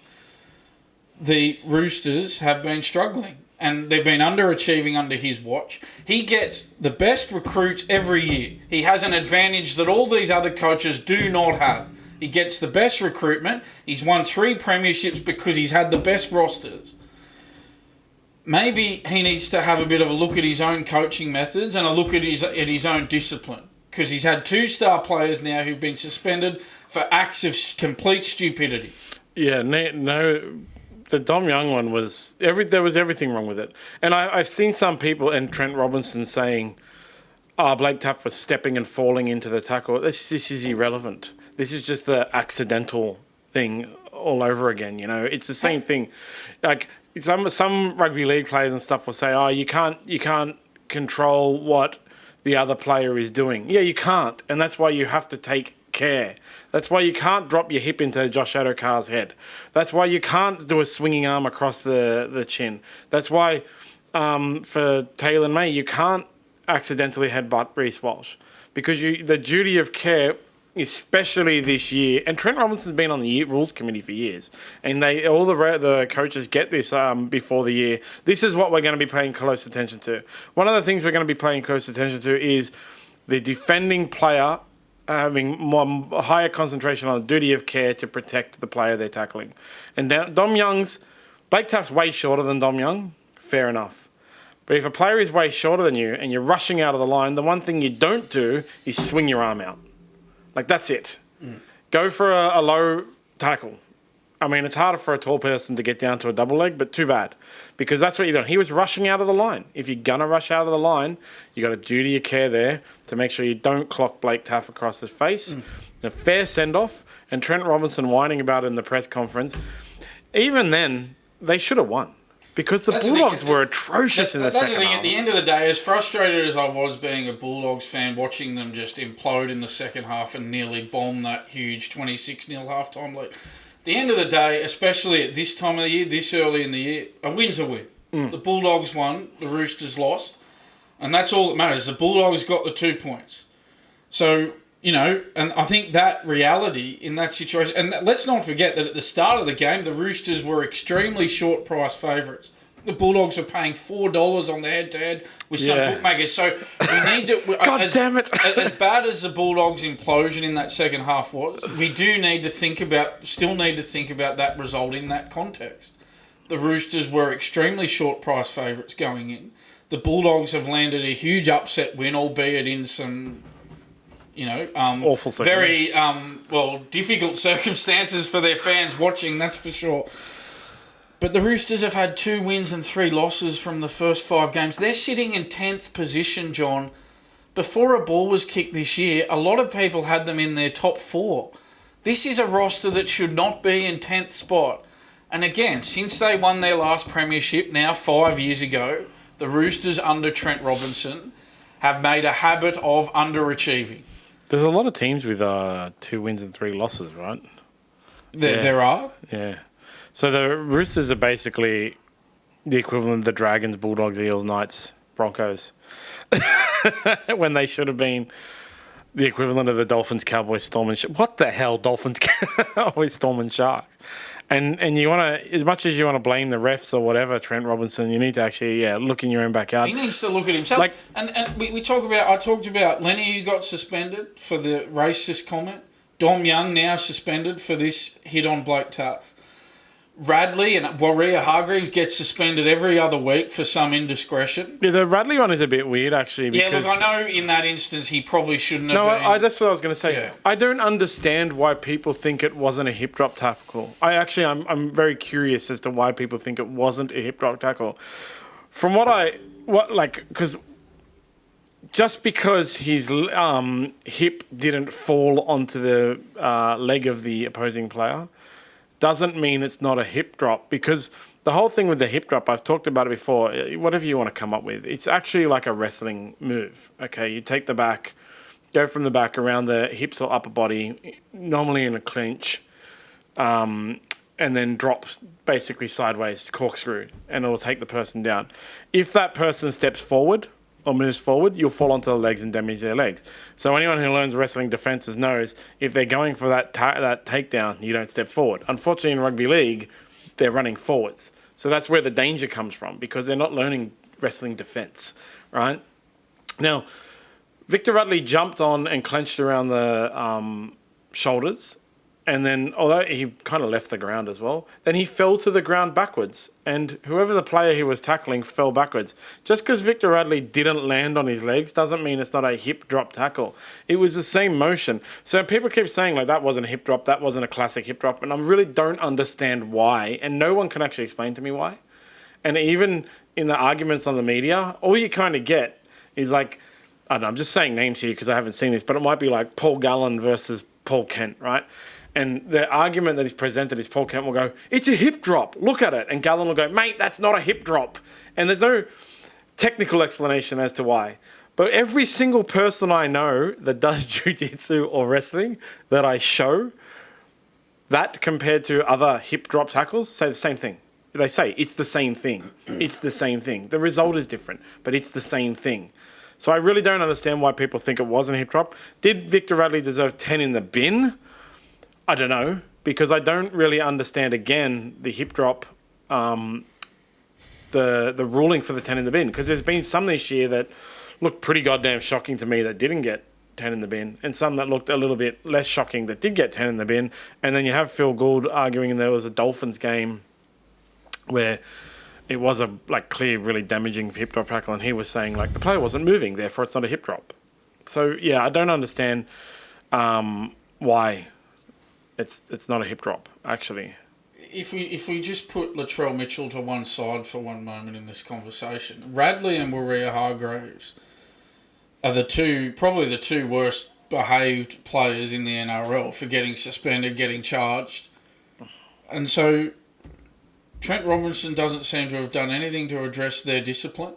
the Roosters have been struggling, and they've been underachieving under his watch. He gets the best recruits every year. He has an advantage that all these other coaches do not have. He gets the best recruitment. He's won 3 premierships because he's had the best rosters. Maybe he needs to have a bit of a look at his own coaching methods and a look at his own discipline, because he's had 2 star players now who've been suspended for acts of complete stupidity. Yeah, no. The Dom Young one was there was everything wrong with it, and I've seen some people and Trent Robinson saying, Blake Taff was stepping and falling into the tackle. This is irrelevant. This is just the accidental thing all over again. You know, it's the same thing. Like some rugby league players and stuff will say, you can't control what the other player is doing. Yeah, you can't. And that's why you have to take care. That's why you can't drop your hip into Josh Addo-Carr's head. That's why you can't do a swinging arm across the chin. That's why for Taylor May, you can't accidentally headbutt Reece Walsh. Because the duty of care, especially this year, and Trent Robinson's been on the rules committee for years, and all the coaches get this before the year. This is what we're going to be paying close attention to. One of the things we're going to be paying close attention to is the defending player having higher concentration on duty of care to protect the player they're tackling. And Blake Taft's way shorter than Dom Young, fair enough. But if a player is way shorter than you and you're rushing out of the line, the one thing you don't do is swing your arm out. Like, that's it. Go for a low tackle. I mean, it's harder for a tall person to get down to a double leg, but too bad. Because that's what you're doing. He was rushing out of the line. If you're going to rush out of the line, you got a duty of care there to make sure you don't clock Blake Taft across the face. A fair send-off. And Trent Robinson whining about it in the press conference. Even then, they should have won. Because the Bulldogs were atrocious in the second half. At the end of the day, as frustrated as I was being a Bulldogs fan, watching them just implode in the second half and nearly bomb that huge 26-0 halftime lead. At the end of the day, especially at this time of the year, this early in the year, a win's a win. The Bulldogs won, the Roosters lost, and that's all that matters. The Bulldogs got the 2 points. So, and I think that reality in that situation, and let's not forget that at the start of the game, the Roosters were extremely short price favourites. The Bulldogs were paying $4 on the head-to-head with some bookmakers. So we need to... God damn it. As bad as the Bulldogs' implosion in that second half was, we still need to think about that result in that context. The Roosters were extremely short price favourites going in. The Bulldogs have landed a huge upset win, albeit in some... awful very difficult circumstances for their fans watching, that's for sure. But the Roosters have had 2 wins and 3 losses from the first 5 games. They're sitting in 10th position, John. Before a ball was kicked this year, a lot of people had them in their top 4. This is a roster that should not be in 10th spot. And again, since they won their last premiership now 5 years ago, the Roosters under Trent Robinson have made a habit of underachieving. There's a lot of teams with 2 wins and 3 losses, right? There are? Yeah. So the Roosters are basically the equivalent of the Dragons, Bulldogs, Eels, Knights, Broncos. When they should have been the equivalent of the Dolphins, Cowboys, Storm and Sharks. What the hell, Dolphins, Cowboys, Storm and Sharks? And you want to, as much as you want to blame the refs or whatever, Trent Robinson, you need to actually look in your own backyard. He needs to look at himself. I talked about Lenny, who got suspended for the racist comment. Dom Young now suspended for this hit on Blake Taft. Radley and Warrior Hargreaves get suspended every other week for some indiscretion. Yeah, the Radley one is a bit weird, actually. Because I know in that instance he probably shouldn't have been. No, that's what I was going to say. Yeah. I don't understand why people think it wasn't a hip drop tackle. I'm very curious as to why people think it wasn't a hip drop tackle. From because just because his hip didn't fall onto the leg of the opposing player doesn't mean it's not a hip drop, because the whole thing with the hip drop, I've talked about it before, whatever you want to come up with, it's actually like a wrestling move. Okay, you take the back, go from the back around the hips or upper body, normally in a clinch, and then drop basically sideways, corkscrew, and it'll take the person down. If that person steps forward or moves forward, you'll fall onto the legs and damage their legs. So anyone who learns wrestling defenses knows if they're going for that takedown, you don't step forward. Unfortunately, in rugby league, they're running forwards. So that's where the danger comes from, because they're not learning wrestling defense, right? Now, Victor Radley jumped on and clenched around the shoulders, and then, although he kind of left the ground as well, then he fell to the ground backwards. And whoever the player he was tackling fell backwards. Just because Victor Radley didn't land on his legs doesn't mean it's not a hip drop tackle. It was the same motion. So people keep saying, that wasn't a hip drop, that wasn't a classic hip drop. And I really don't understand why. And no one can actually explain to me why. And even in the arguments on the media, all you kind of get is I don't know, I'm just saying names here because I haven't seen this, but it might be like Paul Gallen versus Paul Kent, right? And the argument that is presented is Paul Kent will go, it's a hip drop, look at it. And Gallen will go, mate, that's not a hip drop. And there's no technical explanation as to why. But every single person I know that does jiu-jitsu or wrestling that I show, that compared to other hip drop tackles, say the same thing. They say it's the same thing. It's the same thing. The result is different, but it's the same thing. So I really don't understand why people think it wasn't a hip drop. Did Victor Radley deserve 10 in the bin? I don't know, because I don't really understand, again, the hip drop, the ruling for the 10 in the bin. Because there's been some this year that looked pretty goddamn shocking to me that didn't get 10 in the bin, and some that looked a little bit less shocking that did get 10 in the bin. And then you have Phil Gould arguing there was a Dolphins game where it was a clear, really damaging hip drop tackle, and he was saying the player wasn't moving, therefore it's not a hip drop. So yeah, I don't understand why it's not a hip drop actually. If we just put Latrell Mitchell to one side for one moment in this conversation, Radley and Warrior-Hargreaves are probably the two worst behaved players in the NRL for getting suspended, getting charged, and so Trent Robinson doesn't seem to have done anything to address their discipline.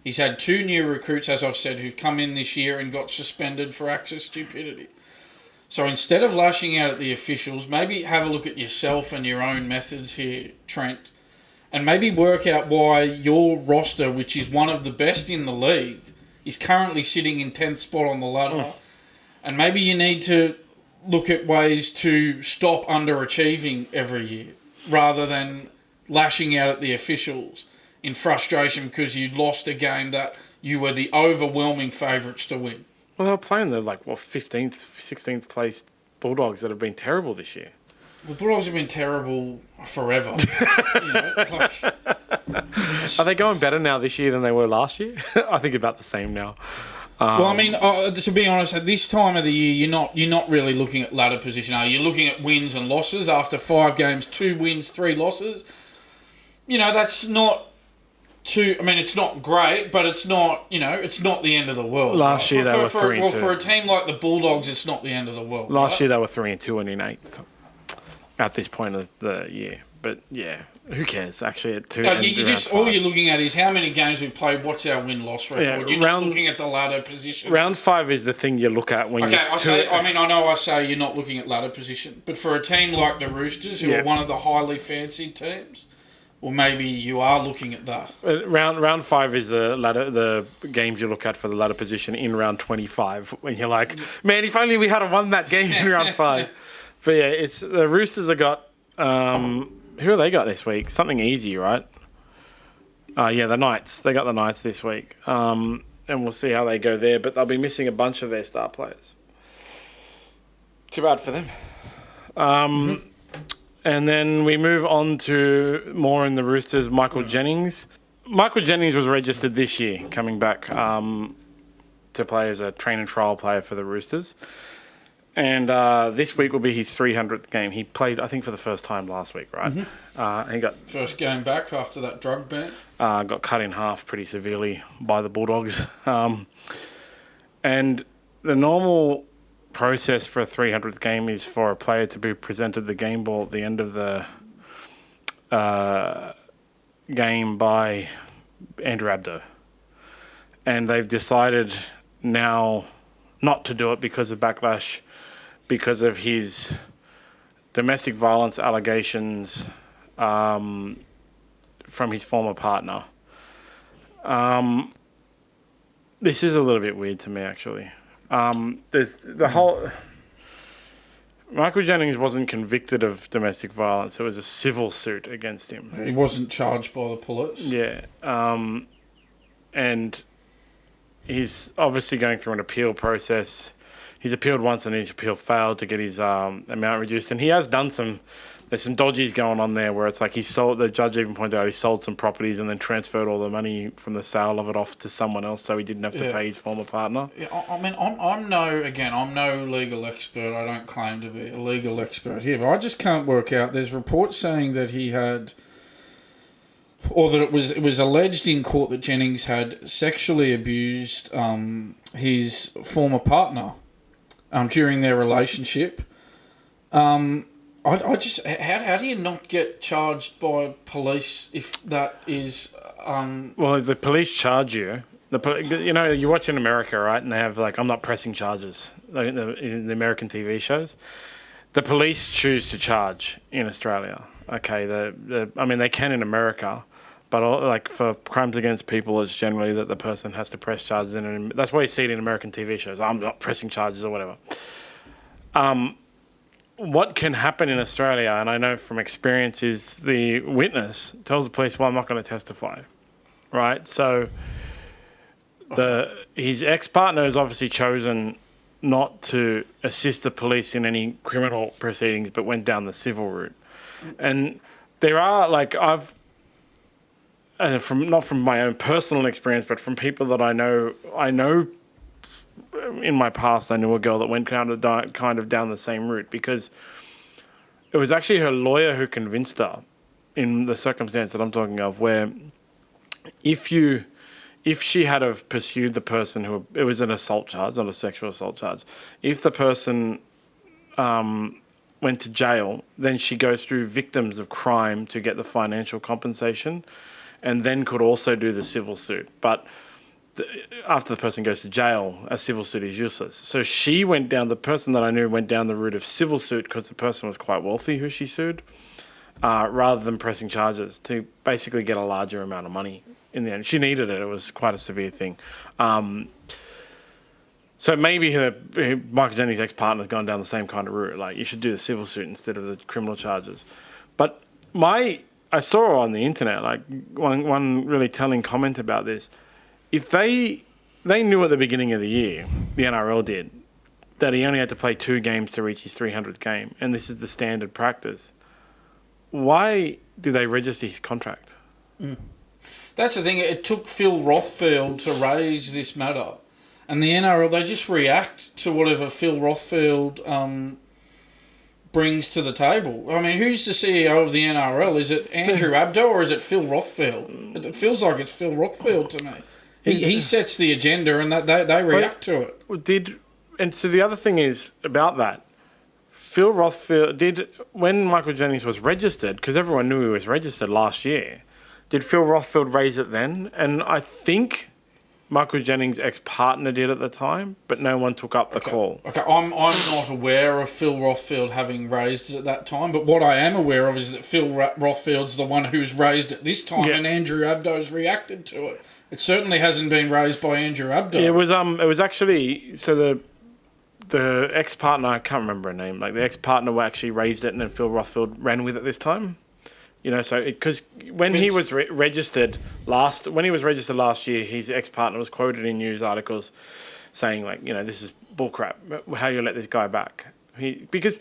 He's had 2 new recruits, as I've said, who've come in this year and got suspended for acts of stupidity. So instead of lashing out at the officials, maybe have a look at yourself and your own methods here, Trent, and maybe work out why your roster, which is one of the best in the league, is currently sitting in 10th spot on the ladder. And maybe you need to look at ways to stop underachieving every year rather than lashing out at the officials in frustration because you'd lost a game that you were the overwhelming favourites to win. Well, they were playing the 15th, 16th place Bulldogs that have been terrible this year. The Bulldogs have been terrible forever. Are they going better now this year than they were last year? I think about the same now. To be honest, at this time of the year, you're not really looking at ladder position, are you? You're looking at wins and losses. After 5 games, 2 wins, 3 losses. That's not too... I mean, it's not great, but it's not, it's not the end of the world. Last year they were 3-2. Well, for a team like the Bulldogs, it's not the end of the world. Last year they were 3-2 and in 8th at this point of the year. But, yeah, who cares, actually, at 2 all you're looking at is how many games we've played, what's our win-loss record. Yeah, you're not looking at the ladder position. Round 5 is the thing you look at when I say you're not looking at ladder position, but for a team like the Roosters, who are one of the highly fancied teams... Well, maybe you are looking at that. Round 5 is the games you look at for the ladder position in round 25. When you're like, man, if only we had won that game in round 5. But yeah, it's the Roosters have got. Who have they got this week? Something easy, right? The Knights. They got the Knights this week, and we'll see how they go there. But they'll be missing a bunch of their star players. Too bad for them. And then we move on to more in the Roosters, Michael Jennings. Michael Jennings was registered this year, coming back to play as a train and trial player for the Roosters. And this week will be his 300th game. He played, I think, for the first time last week, right? He got first game back after that drug ban. Got cut in half pretty severely by the Bulldogs. And the normal process for a 300th game is for a player to be presented the game ball at the end of the game by Andrew Abdo. And they've decided now not to do it because of backlash, because of his domestic violence allegations from his former partner. This is a little bit weird to me, actually. There's the whole... Michael Jennings wasn't convicted of domestic violence. It was a civil suit against him. He wasn't charged by the police. Yeah. And he's obviously going through an appeal process. He's appealed once and his appeal failed to get his amount reduced. And he has done some... There's some dodgies going on there where it's like he sold... The judge even pointed out he sold some properties and then transferred all the money from the sale of it off to someone else so he didn't have to pay his former partner. Yeah, I mean, I'm no legal expert. I don't claim to be a legal expert here, but I just can't work out. There's reports saying that he had... Or that it was alleged in court that Jennings had sexually abused his former partner during their relationship. I just... How do you not get charged by police if that is Well, if the police charge you, you watch in America, right? And they have like, I'm not pressing charges, like in the American TV shows. The police choose to charge in Australia. Okay, they can in America, but like for crimes against people, it's generally that the person has to press charges, and that's why you see it in American TV shows. I'm not pressing charges or whatever. What can happen in Australia, and I know from experience, is the witness tells the police, "Well, I'm not going to testify," right? So his ex-partner has obviously chosen not to assist the police in any criminal proceedings, but went down the civil route. And there are, like, not from my own personal experience, but from people that I know in my past, I knew a girl that went kind of down the same route, because it was actually her lawyer who convinced her in the circumstance that I'm talking of, where if she had have pursued the person it was an assault charge, not a sexual assault charge. If the person went to jail, then she goes through victims of crime to get the financial compensation, and then could also do the civil suit. But after the person goes to jail, a civil suit is useless. So the person that I knew went down the route of civil suit because the person was quite wealthy who she sued, rather than pressing charges to basically get a larger amount of money. In the end, she needed it. It was quite a severe thing. So maybe Michael Jennings' ex-partner's gone down the same kind of route. Like, you should do the civil suit instead of the criminal charges. But I saw on the internet, like, one really telling comment about this. If they knew at the beginning of the year, the NRL did, that he only had to play 2 games to reach his 300th game, and this is the standard practice, why did they register his contract? That's the thing. It took Phil Rothfield to raise this matter. And the NRL, they just react to whatever Phil Rothfield brings to the table. I mean, who's the CEO of the NRL? Is it Andrew Abdo or is it Phil Rothfield? It feels like it's Phil Rothfield to me. He sets the agenda and they react to it. And so the other thing is about that, Phil Rothfield when Michael Jennings was registered, because everyone knew he was registered last year, did Phil Rothfield raise it then? And I think Michael Jennings' ex-partner did at the time, but no one took up the call. Okay, I'm not aware of Phil Rothfield having raised it at that time, but what I am aware of is that Phil Rothfield's the one who's raised it this time, and Andrew Abdo's reacted to it. It certainly hasn't been raised by Andrew Abdo. It was actually, so the ex-partner, I can't remember her name, like the ex-partner actually raised it, and then Phil Rothfield ran with it this time. You know, so because when he was registered last year, his ex-partner was quoted in news articles saying, like, you know, this is bullcrap. How you let this guy back? Because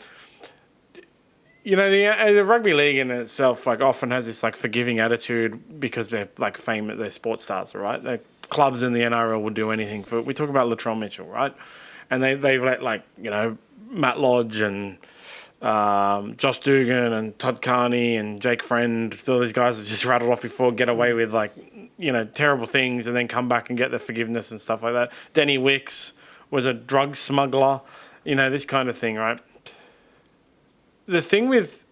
you know, the rugby league in itself, like, often has this like forgiving attitude because they're like famous, they're sports stars, right? The clubs in the NRL will do anything for. We talk about Latrell Mitchell, right? And they've let, like, you know, Matt Lodge and Josh Dugan and Todd Carney and Jake Friend, all these guys that just rattled off before, get away with, like, you know, terrible things and then come back and get the forgiveness and stuff like that. Denny Wicks was a drug smuggler, you know, this kind of thing, right? The thing with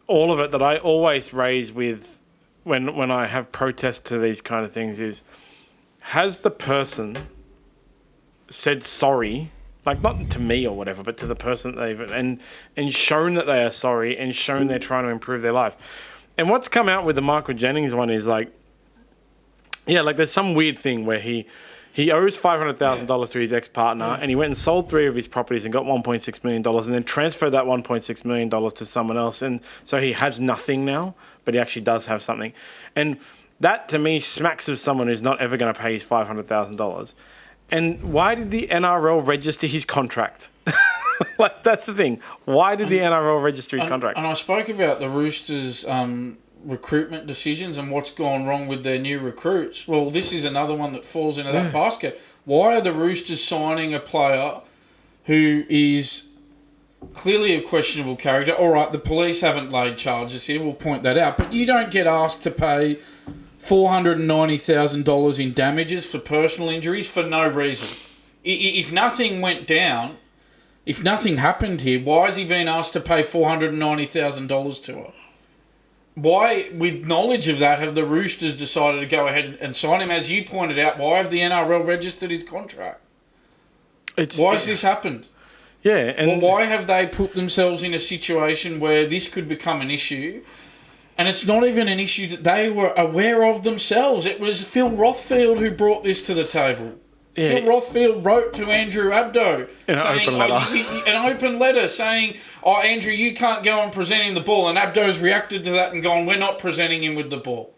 all of it that I always raise with when I have protests to these kind of things is, has the person said sorry, like, not to me or whatever, but to the person that they've and shown that they are sorry and shown they're trying to improve their life. And what's come out with the Michael Jennings one is like, yeah, like there's some weird thing where he owes $500,000 to his ex-partner, and he went and sold 3 of his properties and got $1.6 million, and then transferred that $1.6 million to someone else. And so he has nothing now, but he actually does have something. And that, to me, smacks of someone who's not ever going to pay his $500,000. And why did the NRL register his contract? Like, that's the thing. Why did the NRL register his contract? And I spoke about the Roosters' recruitment decisions and what's gone wrong with their new recruits. Well, this is another one that falls into that basket. Why are the Roosters signing a player who is clearly a questionable character? All right, the police haven't laid charges here. We'll point that out. But you don't get asked to pay $490,000 in damages for personal injuries for no reason. If nothing went down, if nothing happened here, why is he being asked to pay $490,000 to her? why, with knowledge of that, have the Roosters decided to go ahead and sign him? As you pointed out, why have the NRL registered his contract? Why has this happened? Yeah, and why have they put themselves in a situation where this could become an issue? And it's not even an issue that they were aware of themselves. It was Phil Rothfield who brought this to the table. Yeah. Phil Rothfield wrote to Andrew Abdo an open letter saying, "Oh, Andrew, you can't go on presenting the ball." And Abdo's reacted to that and gone, "We're not presenting him with the ball."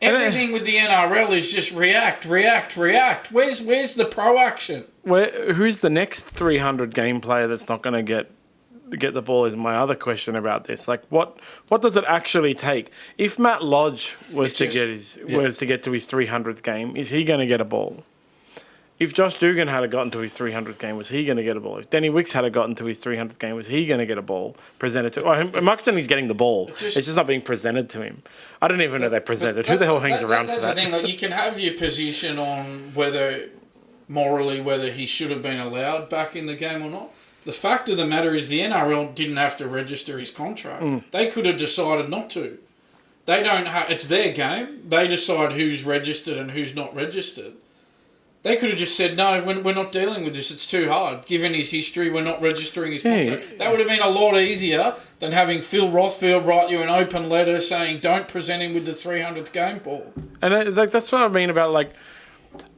Everything with the NRL is just react. Where's the pro action? Who's the next 300 game player that's not going to get the ball is my other question about this. Like, what does it actually take? If Matt Lodge was to get to his 300th game, is he going to get a ball? If Josh Dugan had gotten to his 300th game, was he going to get a ball? If Danny Wicks had gotten to his 300th game, was he going to get a ball presented to him? Michael Jennings getting the ball. It's just not being presented to him. I don't even know they presented. Who the hell hangs around for that? That's the thing. Like, you can have your position on whether he should have been allowed back in the game or not. The fact of the matter is the NRL didn't have to register his contract. They could have decided not to. They don't have. It's their game. They decide who's registered and who's not registered. They could have just said, no, we're not dealing with this. It's too hard. Given his history, we're not registering his contract. Yeah. That would have been a lot easier than having Phil Rothfield write you an open letter saying, don't present him with the 300th game ball. And that's what I mean about, like,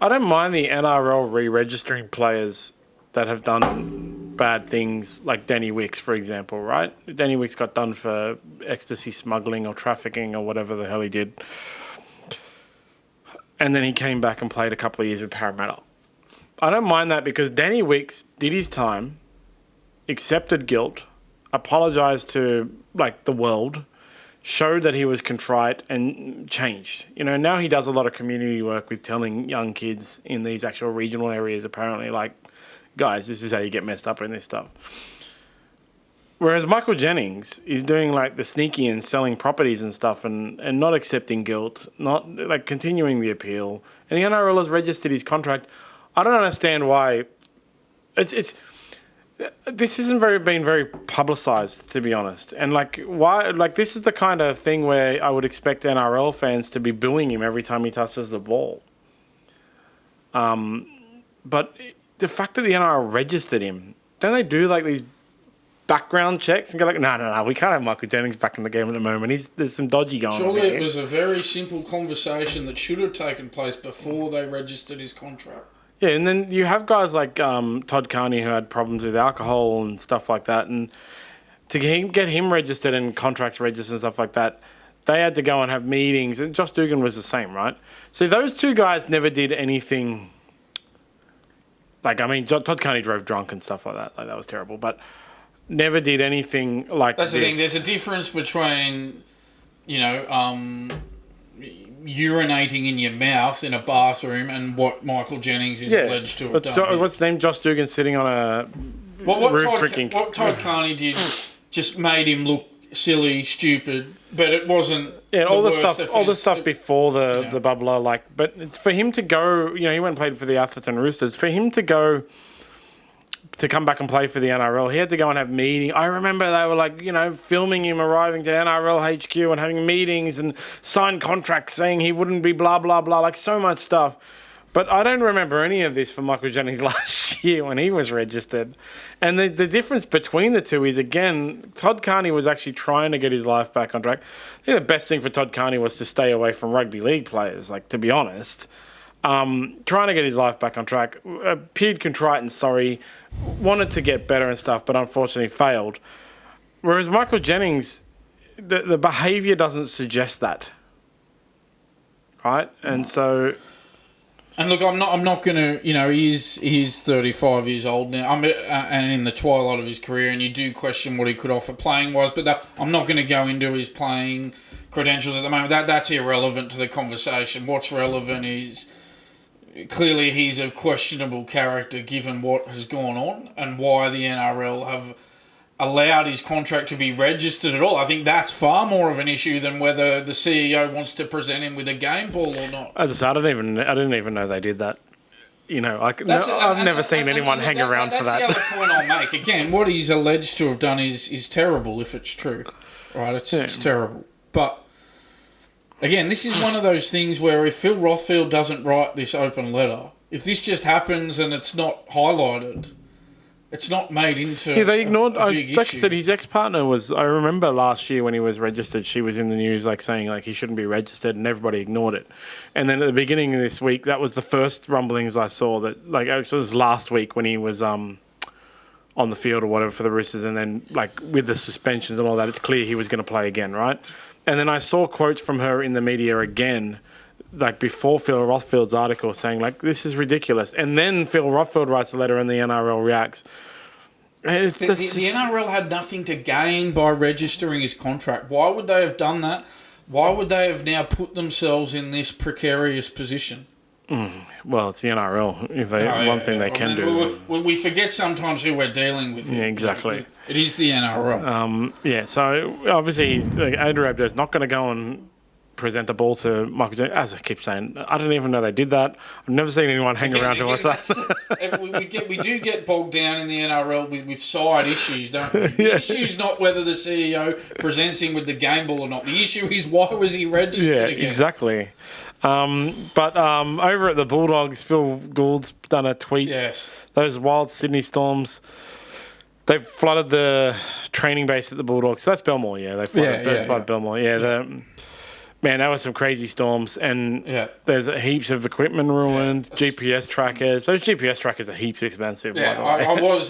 I don't mind the NRL re-registering players that have done bad things, like Danny Wicks, for example, right? Danny Wicks got done for ecstasy smuggling or trafficking or whatever the hell he did. And then he came back and played a couple of years with Parramatta. I don't mind that because Danny Wicks did his time, accepted guilt, apologised to, like, the world, showed that he was contrite and changed. You know, now he does a lot of community work with telling young kids in these actual regional areas, apparently, like, guys, this is how you get messed up in this stuff. Whereas Michael Jennings is doing, like, the sneaky and selling properties and stuff and not accepting guilt, not, like, continuing the appeal. And the NRL has registered his contract. I don't understand why. This hasn't been very publicised, to be honest. And, like, why? Like, this is the kind of thing where I would expect NRL fans to be booing him every time he touches the ball. But the fact that the NRL registered him, don't they do, like, these background checks and go like, no, we can't have Michael Jennings back in the game at the moment. There's some dodgy going on. Surely it was a very simple conversation that should have taken place before they registered his contract. Yeah, and then you have guys like Todd Carney who had problems with alcohol and stuff like that, and to get him registered and contracts registered and stuff like that, they had to go and have meetings, and Josh Dugan was the same, right? So those two guys never did anything. Like, I mean, Todd Carney drove drunk and stuff like that. Like, that was terrible, but never did anything like That's this. The thing. There's a difference between, urinating in your mouth in a bathroom and what Michael Jennings is alleged to have done. So, what's his name? Josh Dugan sitting on a roof drinking. What Todd Carney did just made him look silly, stupid, but it wasn't. Yeah, all the stuff before the bubbler. Like, but for him to go, he went and played for the Atherton Roosters. For him to go. To come back and play for the NRL, he had to go and have meetings. I remember they were like, filming him arriving to NRL HQ and having meetings and signed contracts saying he wouldn't be blah, blah, blah, like so much stuff. But I don't remember any of this for Michael Jennings last year when he was registered. And the difference between the two is, again, Todd Carney was actually trying to get his life back on track. I think the best thing for Todd Carney was to stay away from rugby league players, like, to be honest. Trying to get his life back on track, appeared contrite and sorry, wanted to get better and stuff, but unfortunately failed. Whereas Michael Jennings, the behaviour doesn't suggest that, right? And so, and look, I'm not going to, he's 35 years old now, and in the twilight of his career, and you do question what he could offer playing wise, but I'm not going to go into his playing credentials at the moment. That's irrelevant to the conversation. What's relevant is, clearly he's a questionable character given what has gone on and why the NRL have allowed his contract to be registered at all. I think that's far more of an issue than whether the CEO wants to present him with a game ball or not. As I said, I didn't even know they did that. I've never seen anyone hang around for that. That's the other point I'll make. Again, what he's alleged to have done is terrible if it's true. Right? It's terrible. But again, this is one of those things where if Phil Rothfield doesn't write this open letter, if this just happens and it's not highlighted, it's not made into they ignored. a big Like issue. I said, his ex-partner was. I remember last year when he was registered, she was in the news like saying like he shouldn't be registered, and everybody ignored it. And then at the beginning of this week, that was the first rumblings I saw that like actually it was last week when he was on the field or whatever for the Roosters, and then like with the suspensions and all that, it's clear he was going to play again, right? And then I saw quotes from her in the media again, like before Phil Rothfield's article saying like this is ridiculous, and then Phil Rothfield writes a letter and the NRL reacts. And it's The just, NRL had nothing to gain by registering his contract. Why would they have done that? Why would they have now put themselves in this precarious position? well, it's the NRL. If they one thing they can do. We forget sometimes who we're dealing with. Yeah, exactly. It is the NRL. Yeah, so obviously Andrew Abdo's not going to go and present the ball to Michael Jennings. As I keep saying, I didn't even know they did that. I've never seen anyone hang around to watch that. We do get bogged down in the NRL with side issues, don't we? The issue is not whether the CEO presents him with the game ball or not. The issue is why was he registered again? Exactly. But over at the Bulldogs, Phil Gould's done a tweet. Yes. Those wild Sydney Storms, they've flooded the training base at the Bulldogs. So that's Belmore, yeah. They flooded Belmore. Yeah, man, that was some crazy storms. And there's heaps of equipment ruined, GPS trackers. Those GPS trackers are heaps expensive, by the way. I was,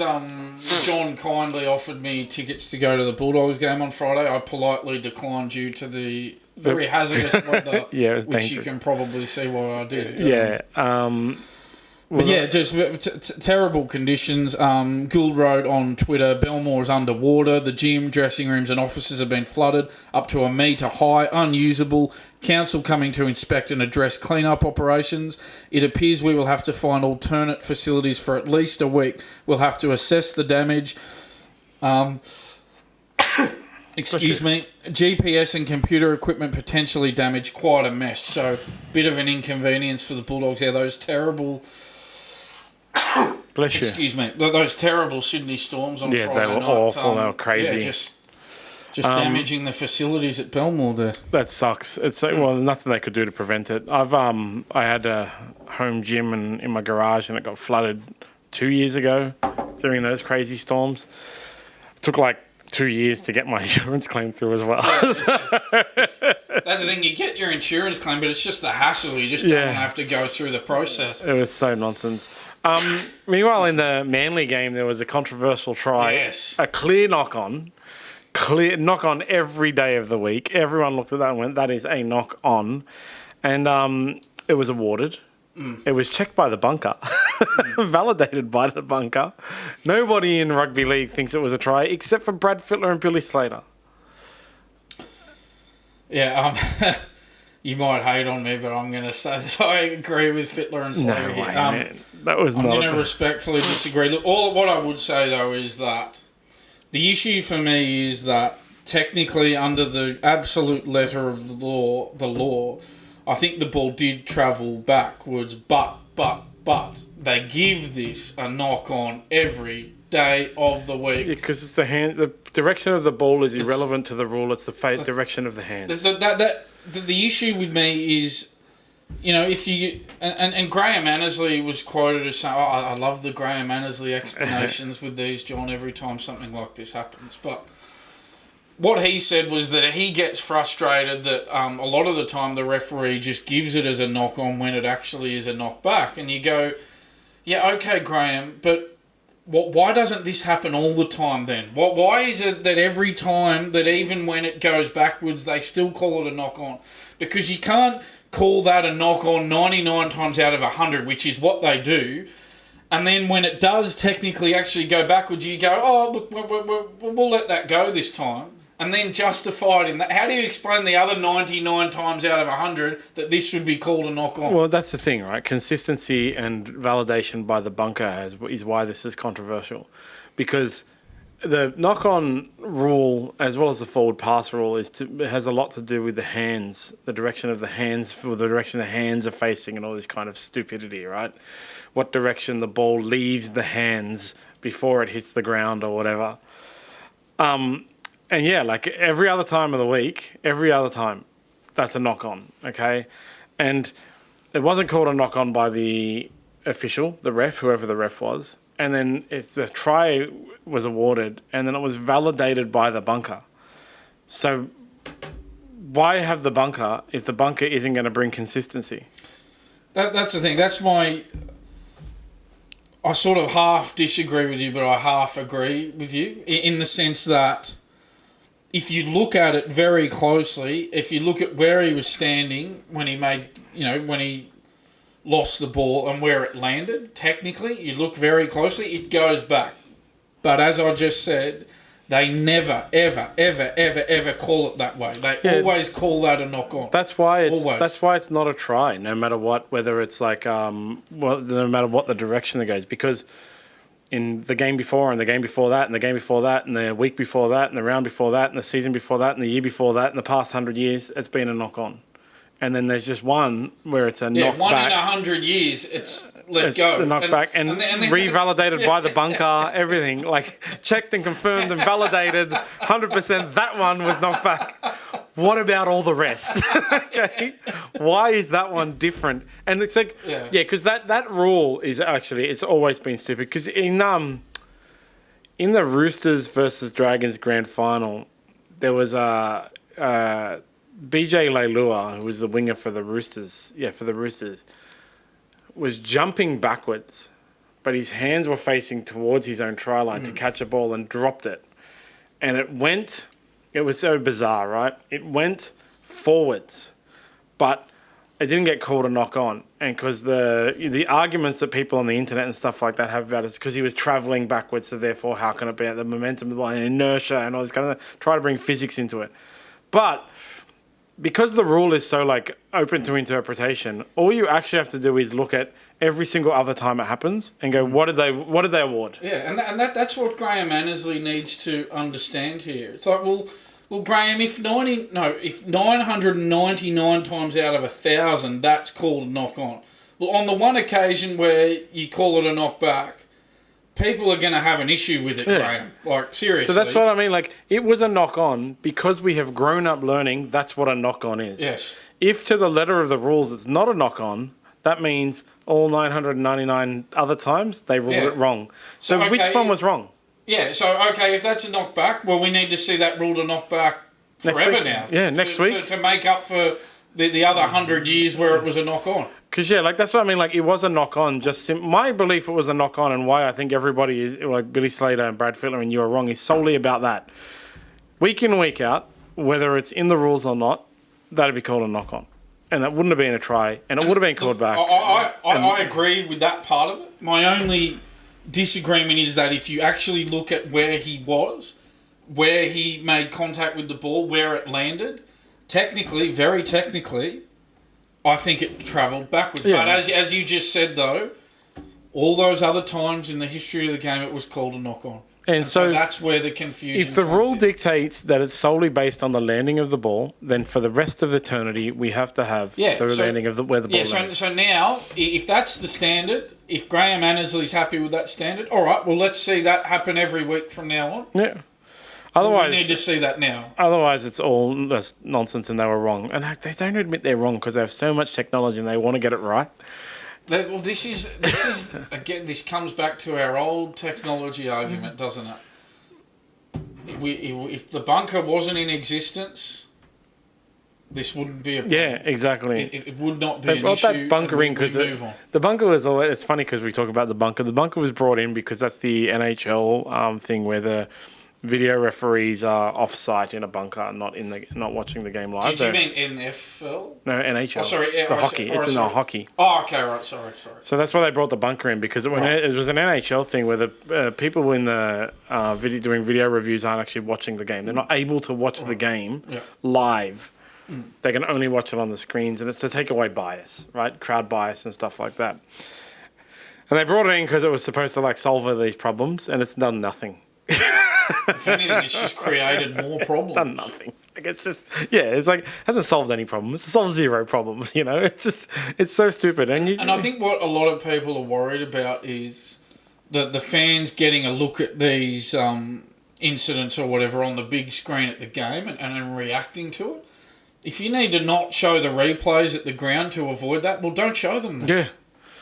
John kindly offered me tickets to go to the Bulldogs game on Friday. I politely declined due to the very hazardous weather, which you can probably see why I did. Just terrible conditions. Gould wrote on Twitter, Belmore is underwater. The gym, dressing rooms and offices have been flooded up to a metre high, unusable. Council coming to inspect and address clean-up operations. It appears we will have to find alternate facilities for at least a week. We'll have to assess the damage. Excuse me. GPS and computer equipment potentially damaged. Quite a mess. So, bit of an inconvenience for the Bulldogs. Yeah, those terrible... Bless you. Excuse me. Those terrible Sydney Storms on Friday night. Yeah, they were awful. They were crazy. Yeah, just damaging the facilities at Belmore there. That sucks. It's nothing they could do to prevent it. I had a home gym in my garage and it got flooded 2 years ago during those crazy storms. It took like 2 years to get my insurance claim through as well. That's the thing. You get your insurance claim, but it's just the hassle. You just don't have to go through the process. It was so nonsense. Meanwhile, in the Manly game, there was a controversial try. Yes. A clear knock-on. Clear knock-on every day of the week. Everyone looked at that and went, that is a knock-on. And it was awarded. It was checked by the bunker. Validated by the bunker. Nobody in Rugby League thinks it was a try except for Brad Fittler and Billy Slater. Yeah, you might hate on me, but I'm going to say that I agree with Fittler and Slater. No way, man. That was I'm going to respectfully disagree. Look, what I would say, though, is that the issue for me is that technically under the absolute letter of the law, I think the ball did travel backwards, but they give this a knock-on every day of the week. Yeah, because it's the direction of the ball is irrelevant to the rule. It's the direction of the hands. The issue with me is, if you... And Graham Annesley was quoted as saying, I love the Graham Annesley explanations with these, John, every time something like this happens. But what he said was that he gets frustrated that a lot of the time the referee just gives it as a knock-on when it actually is a knock-back. And you go, yeah, okay, Graham, but why doesn't this happen all the time then? Why is it that every time, that even when it goes backwards, they still call it a knock-on? Because you can't call that a knock-on 99 times out of 100, which is what they do. And then when it does technically actually go backwards, you go, oh, look, we'll let that go this time. And then justify it in that. How do you explain the other 99 times out of 100 that this should be called a knock-on? Well, that's the thing, right? Consistency and validation by the bunker is why this is controversial. Because the knock-on rule, as well as the forward pass rule, has a lot to do with the hands, the direction of the hands, for the direction the hands are facing and all this kind of stupidity, right? What direction the ball leaves the hands before it hits the ground or whatever. And yeah, like every other time of the week, every other time, that's a knock-on, okay? And it wasn't called a knock-on by the official, the ref, whoever the ref was. And then the try was awarded, and then it was validated by the bunker. So why have the bunker if the bunker isn't going to bring consistency? That's the thing. That's my... I sort of half disagree with you, but I half agree with you in the sense that if you look at it very closely, if you look at where he was standing when he made, when he lost the ball and where it landed, technically, you look very closely, it goes back. But as I just said, they never, ever, ever, ever, ever call it that way. They always call that a knock-on. That's why it's not a try, no matter what, whether it's like, no matter what the direction it goes. Because in the game before and the game before that and the game before that and the week before that and the round before that and the season before that and the year before that and the past 100 years, it's been a knock-on. And then there's just one where it's a knock one back. in 100 years, it's let go. The knockback and revalidated by the bunker, everything. Like, checked and confirmed and validated, 100% that one was knocked back. What about all the rest? Okay? Why is that one different? And it's like, because that rule is actually, it's always been stupid. Because in the Roosters versus Dragons grand final, there was BJ Leilua, who was the winger for the Roosters, was jumping backwards, but his hands were facing towards his own try line to catch a ball and dropped it. And it was so bizarre, right? It went forwards, but it didn't get called a knock-on. And because the arguments that people on the internet and stuff like that have about it, because he was travelling backwards, so therefore how can it be the momentum and inertia and all this kind of try to bring physics into it. But because the rule is so open to interpretation, all you actually have to do is look at every single other time it happens and go, what did they award? Yeah, and that's what Graham Annesley needs to understand here. It's like, well, Graham, if 999 times out of 1,000 that's called a knock on. Well, on the one occasion where you call it a knockback, people are going to have an issue with it, Graham. Seriously. So that's what I mean. It was a knock-on because we have grown up learning that's what a knock-on is. Yes. If to the letter of the rules it's not a knock-on, that means all 999 other times they ruled it wrong. So which one was wrong? Yeah, so, if that's a knockback, well, we need to see that ruled a knockback forever now. Yeah, next week. To make up for the other 100 years where it was a knock-on. Because, that's what I mean. It was a knock-on. My belief it was a knock-on and why I think everybody is, Billy Slater and Brad Fittler and you are wrong, is solely about that. Week in, week out, whether it's in the rules or not, that'd be called a knock-on. And that wouldn't have been a try, and it would have been called back. I agree with that part of it. My only disagreement is that if you actually look at where he was, where he made contact with the ball, where it landed, very technically, I think it travelled backwards. Yeah. But as you just said, though, all those other times in the history of the game, it was called a knock-on. And so that's where the confusion If the rule dictates that it's solely based on the landing of the ball, then for the rest of eternity, we have to have the landing of where the ball lands. So now, if that's the standard, if Graham Annesley's happy with that standard, all right, well, let's see that happen every week from now on. Yeah. Otherwise, we need to see that now. Otherwise, it's all just nonsense and they were wrong. And they don't admit they're wrong because they have so much technology and they want to get it right. Well, this is again. This comes back to our old technology argument, doesn't it? If the bunker wasn't in existence, this wouldn't be a problem. Yeah, exactly. It would not be an issue. That bunkering, because the bunker was always. It's funny because we talk about the bunker. The bunker was brought in because that's the NHL thing where the video referees are off-site in a bunker, not watching the game live. Did you mean NFL? No, NHL. Oh, sorry. Hockey. It's in hockey. Oh, okay, right. Sorry. So that's why they brought the bunker in, because it was an NHL thing where the people in the doing video reviews aren't actually watching the game. They're not able to watch the game live. They can only watch it on the screens, and it's to take away bias, right? Crowd bias and stuff like that. And they brought it in because it was supposed to solve these problems, and it's done nothing. If anything, it's just created more problems. Done nothing. It's just hasn't solved any problems. It's solved zero problems. It's so stupid. And I think what a lot of people are worried about is the fans getting a look at these incidents or whatever on the big screen at the game and reacting to it. if you need to not show the replays at the ground to avoid that, well, don't show them then. Yeah.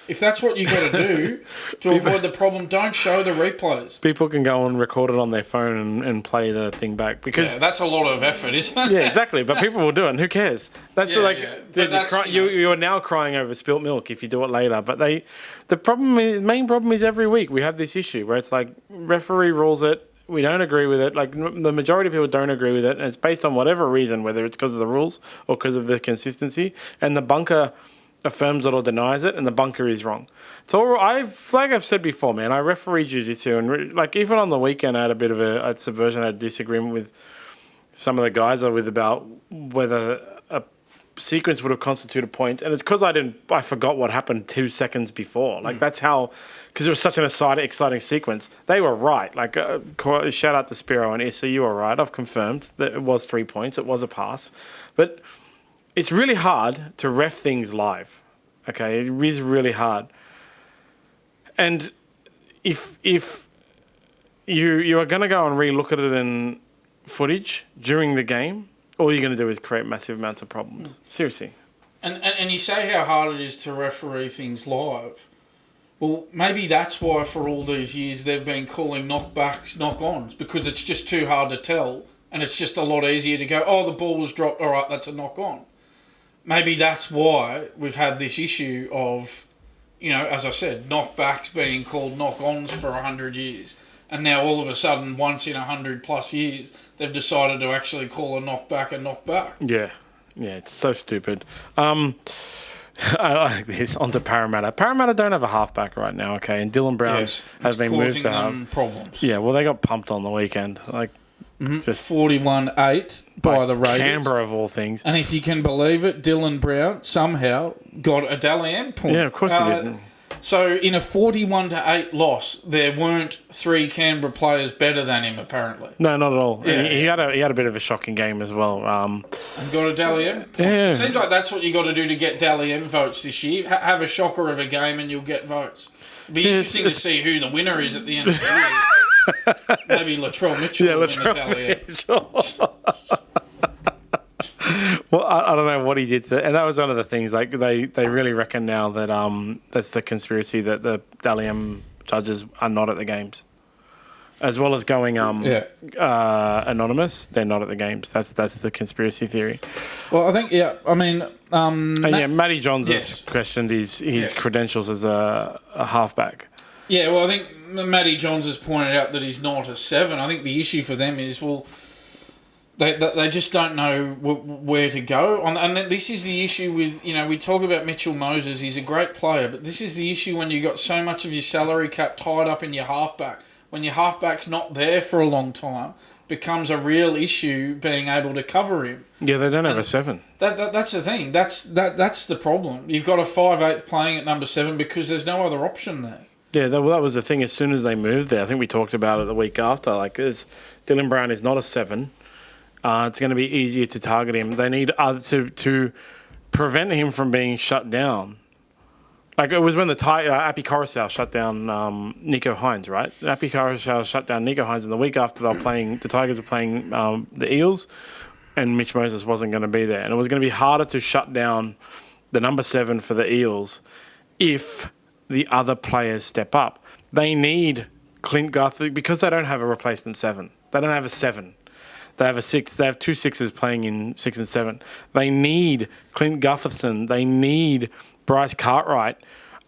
If that's what you got to do to avoid the problem, don't show the replays. People can go and record it on their phone and play the thing back because that's a lot of effort, isn't it? Yeah, exactly. But people will do it, and who cares? That's you are now crying over spilt milk if you do it later. But the main problem is every week we have this issue where it's like referee rules it. We don't agree with it. Like the majority of people don't agree with it, and it's based on whatever reason, whether it's because of the rules or because of the consistency. And the bunker affirms it or denies it, and the bunker is wrong. So I've said before, man, I referee jiu-jitsu, and like even on the weekend, I had a bit of a subversion, I had a disagreement with some of the guys about whether a sequence would have constituted a point, and it's because I forgot what happened 2 seconds before. Like that's how, because it was such an exciting sequence. They were right. Like shout out to Spiro and Issa, you were right. I've confirmed that it was 3 points. It was a pass, but it's really hard to ref things live. Okay, it is really hard. And if you are going to go and re-look at it in footage during the game, all you're going to do is create massive amounts of problems. Seriously. And you say how hard it is to referee things live. Well, maybe that's why for all these years they've been calling knockbacks knock-ons, because it's just too hard to tell, and it's just a lot easier to go, oh, the ball was dropped, all right, that's a knock-on. Maybe that's why we've had this issue of, as I said, knockbacks being called knock-ons for 100 years. And now all of a sudden, once in 100 plus years, they've decided to actually call a knockback. Yeah, it's so stupid. I like this. On to Parramatta. Parramatta don't have a halfback right now, okay? And Dylan Brown has been moved to have problems. Yeah, well, they got pumped on the weekend. Like, just 41-8 by the Raiders. Canberra, of all things. And if you can believe it, Dylan Brown somehow got a Dally M point. Yeah, of course he did. So in a 41-8 loss, there weren't 3 Canberra players better than him, apparently. No, not at all. Yeah. He had a bit of a shocking game as well. And got a Dally M point. Yeah. Seems like that's what you got to do to get Dally M votes this year. Have a shocker of a game and you'll get votes. It'd be interesting to see who the winner is at the end of the year. Maybe Latrell Mitchell will win the Dally M. Well, I don't know what he did and that was one of the things. Like they really reckon now that that's the conspiracy that the Dally M judges are not at the games, as well as going anonymous. They're not at the games. That's the conspiracy theory. Well, I think Matty Johns has questioned his credentials as a halfback. Yeah, well, I think Matty Johns has pointed out that he's not a 7. I think the issue for them is, they just don't know where to go. And then this is the issue with, we talk about Mitchell Moses. He's a great player, but this is the issue when you've got so much of your salary cap tied up in your halfback. When your halfback's not there for a long time, becomes a real issue being able to cover him. Yeah, they don't have a 7. That's the thing. That's the problem. You've got a 5'8" playing at number 7 because there's no other option there. Yeah, that was the thing. As soon as they moved there, I think we talked about it the week after. Like, Dylan Brown is not a 7. It's going to be easier to target him. They need to prevent him from being shut down. Like it was when the Api Coruscant shut down Nico Hines, right? Api Coruscant shut down Nico Hines, and the week after the Tigers were playing the Eels, and Mitch Moses wasn't going to be there, and it was going to be harder to shut down the number 7 for the Eels if the other players step up. They need Clint Guthrie because they don't have a replacement 7. They don't have a 7. They have a 6. They have 2 6s playing in 6 and 7. They need Clint Gutherson. They need Bryce Cartwright.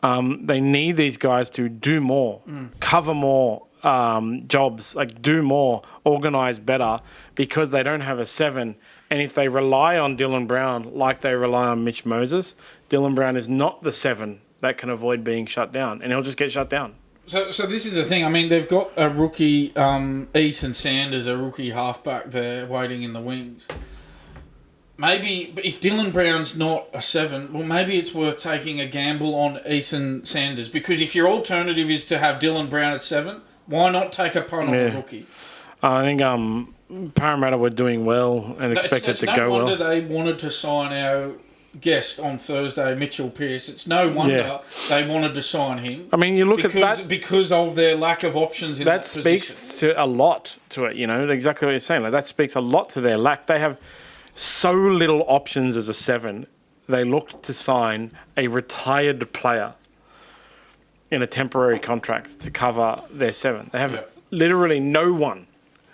They need these guys to do more, cover more jobs, like do more, organise better, because they don't have a 7. And if they rely on Dylan Brown like they rely on Mitch Moses, Dylan Brown is not the 7 that can avoid being shut down, and he'll just get shut down. So this is the thing. I mean, they've got a rookie, Ethan Sanders, a rookie halfback there waiting in the wings. Maybe if Dylan Brown's not a 7, well, maybe it's worth taking a gamble on Ethan Sanders, because if your alternative is to have Dylan Brown at 7, why not take a punt on a rookie? I think Parramatta were doing well and expected to go well. No wonder they wanted to sign our guest on Thursday, Mitchell Pearce. It's no wonder they wanted to sign him. I mean, you look at that because of their lack of options in that position. That speaks to a lot to it. Exactly what you're saying. Like that speaks a lot to their lack. They have so little options as a 7, they looked to sign a retired player in a temporary contract to cover their 7. They have literally no one.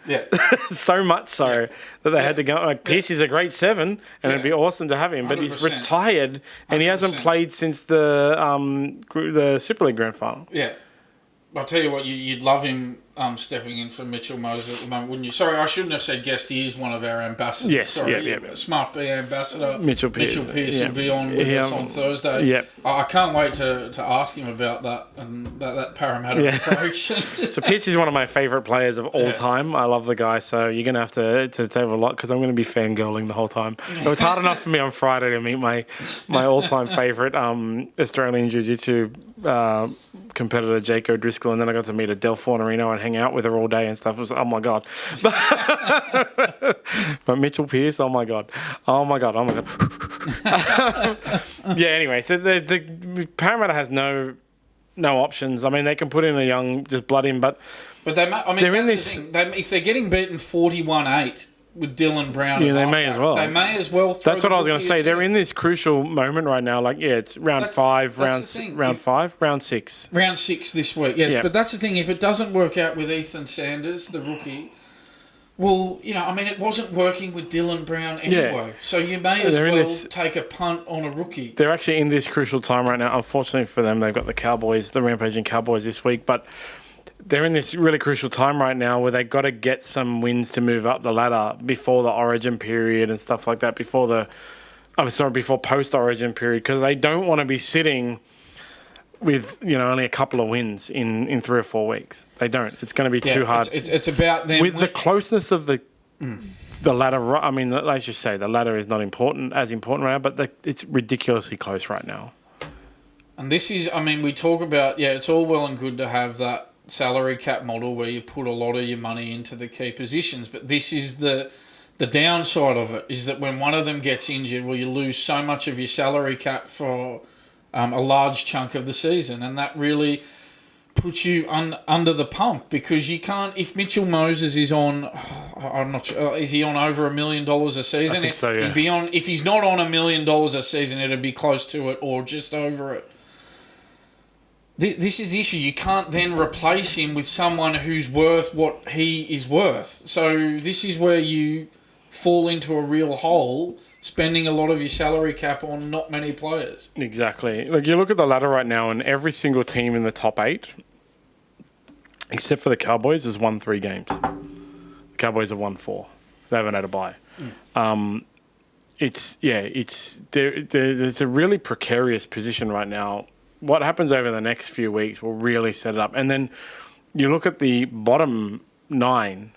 Yeah. So much so that they had to go. Like, Pearce is a great 7, and it'd be awesome to have him, but he's 100%. retired and he hasn't played since the Super League Grand Final. Yeah. I'll tell you what, you'd love him stepping in for Mitchell Moses at the moment, wouldn't you? Sorry, I shouldn't have said guest. He is one of our ambassadors. Yes, Sorry, yeah. SmartBee ambassador Mitchell Pearce will be on with us on Thursday. Yeah. I can't wait to ask him about that and that Parramatta approach. So Pearce is one of my favourite players of all time. I love the guy, so you're going to have to table a lot because I'm going to be fangirling the whole time. It was hard enough for me on Friday to meet my all-time favourite Australian Jiu-Jitsu competitor, Jake O'Driscoll, and then I got to meet Adele Fornerino and hang out with her all day and stuff. It was, oh my God. But Mitchell Pearce, oh my God. Yeah, anyway, so the Parramatta has no options. I mean, they can put in a young, just blood in, but they that's the thing. If they're getting beaten 41-8 with Dylan Brown, they may as well. They may as well. That's what I was going to say. They're in this crucial moment right now. Like, it's round 5, round 6. Round 6 this week, yes. Yeah. But that's the thing. If it doesn't work out with Ethan Sanders, the rookie, well, it wasn't working with Dylan Brown anyway. Yeah. So you may as well take a punt on a rookie. They're actually in this crucial time right now. Unfortunately for them, they've got the rampaging Cowboys this week, but they're in this really crucial time right now where they've got to get some wins to move up the ladder before the Origin period and stuff like that, before post-Origin period, because they don't want to be sitting with only a couple of wins in 3 or 4 weeks. They don't. It's going to be too hard. It's about them with the closeness of the ladder. I mean, let's just say the ladder is not as important right now, but it's ridiculously close right now. And this is, we talk about it's all well and good to have that salary cap model where you put a lot of your money into the key positions, but this is the downside of it, is that when one of them gets injured, you lose so much of your salary cap for a large chunk of the season, and that really puts you under the pump, because you can't. If Mitchell Moses is on, I'm not sure, is he on over $1 million a season? I think so, yeah. He'd be on. If he's not on $1 million a season, it'd be close to it or just over it. This is the issue. You can't then replace him with someone who's worth what he is worth. So this is where you fall into a real hole, spending a lot of your salary cap on not many players. Exactly. Like, you look at the ladder right now, and every single team in the top 8, except for the Cowboys, has won 3 games. The Cowboys have won 4. They haven't had a bye. It's a really precarious position right now. What happens over the next few weeks will really set it up. And then you look at the bottom 9,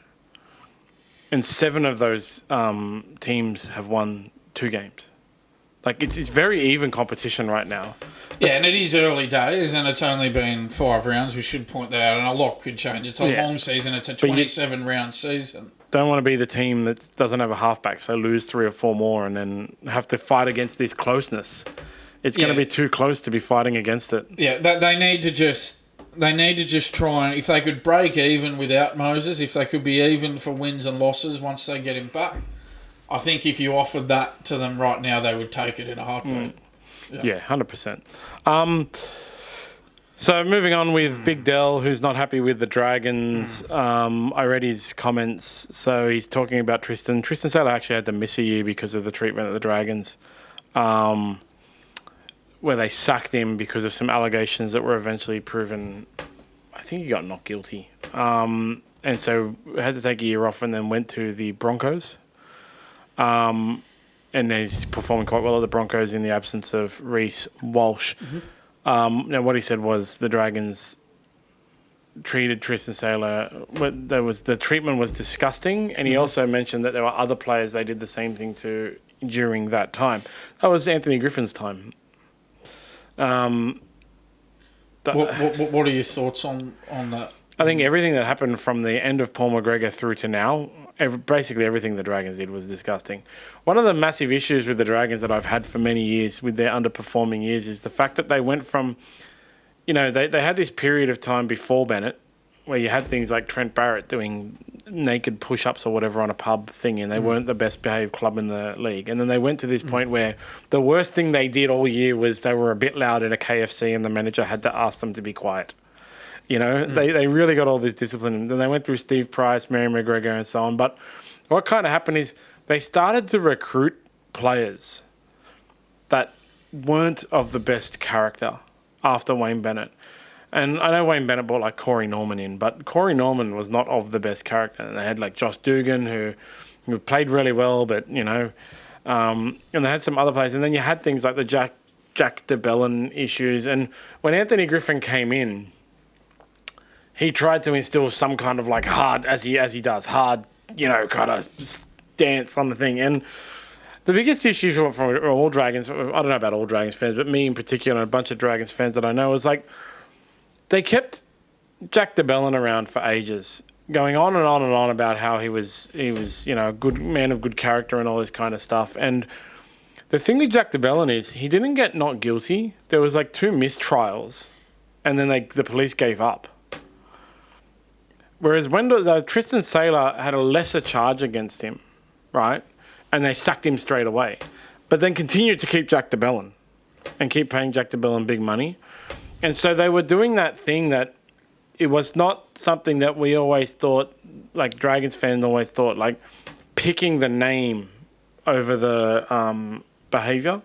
and 7 of those teams have won 2 games. Like, it's very even competition right now. Yeah, and it is early days, and it's only been 5 rounds. We should point that out, and a lot could change. It's a long season. It's a 27-round season. Don't want to be the team that doesn't have a halfback, so lose 3 or 4 more and then have to fight against this closeness. It's going to be too close to be fighting against it. Yeah, they need to just try, and if they could break even without Moses, if they could be even for wins and losses once they get him back, I think if you offered that to them right now, they would take it in a heartbeat. Yeah, 100%. So moving on with Big Dell, who's not happy with the Dragons. I read his comments. So he's talking about Tristan. Tristan Saylor actually had to miss a year because of the treatment of the Dragons. Where they sacked him because of some allegations that were eventually proven. I think he got not guilty. And so had to take a year off and then went to the Broncos. And he's performing quite well at the Broncos in the absence of Reece Walsh. Now, what he said was the Dragons treated Tristan Saylor. The treatment was disgusting, and he also mentioned that there were other players they did the same thing to during that time. That was Anthony Griffin's time. What are your thoughts on that? I think everything that happened from the end of Paul McGregor through to now, basically everything the Dragons did was disgusting. One of the massive issues with the Dragons that I've had for many years with their underperforming years is the fact that they went from, they had this period of time before Bennett where you had things like Trent Barrett doing naked push-ups or whatever on a pub thing, and they weren't the best behaved club in the league. And then they went to this point where the worst thing they did all year was they were a bit loud in a KFC and the manager had to ask them to be quiet. You know, they really got all this discipline. And then they went through Steve Price, Mary McGregor and so on. But what kind of happened is they started to recruit players that weren't of the best character after Wayne Bennett. And I know Wayne Bennett brought like Corey Norman in, but Corey Norman was not of the best character. And they had like Josh Dugan, who played really well, but, you know, and they had some other players. And then you had things like the Jack DeBellin issues. And when Anthony Griffin came in, he tried to instill some kind of like hard, as he does, hard, you know, kind of stance on the thing. And the biggest issue for all Dragons, I don't know about all Dragons fans, but me in particular and a bunch of Dragons fans that I know, is like, they kept Jack DeBellin around for ages, going on and on and on about how he was, you know, a good man of good character and all this kind of stuff. And the thing with Jack DeBellin is he didn't get not guilty. There was like 2 mistrials, and then the police gave up. Whereas Tristan Saylor had a lesser charge against him, right? And they sacked him straight away, but then continued to keep Jack DeBellin and keep paying Jack DeBellin big money. And so they were doing that thing that it was not something that we always thought, like Dragons fans always thought, like picking the name over the behaviour.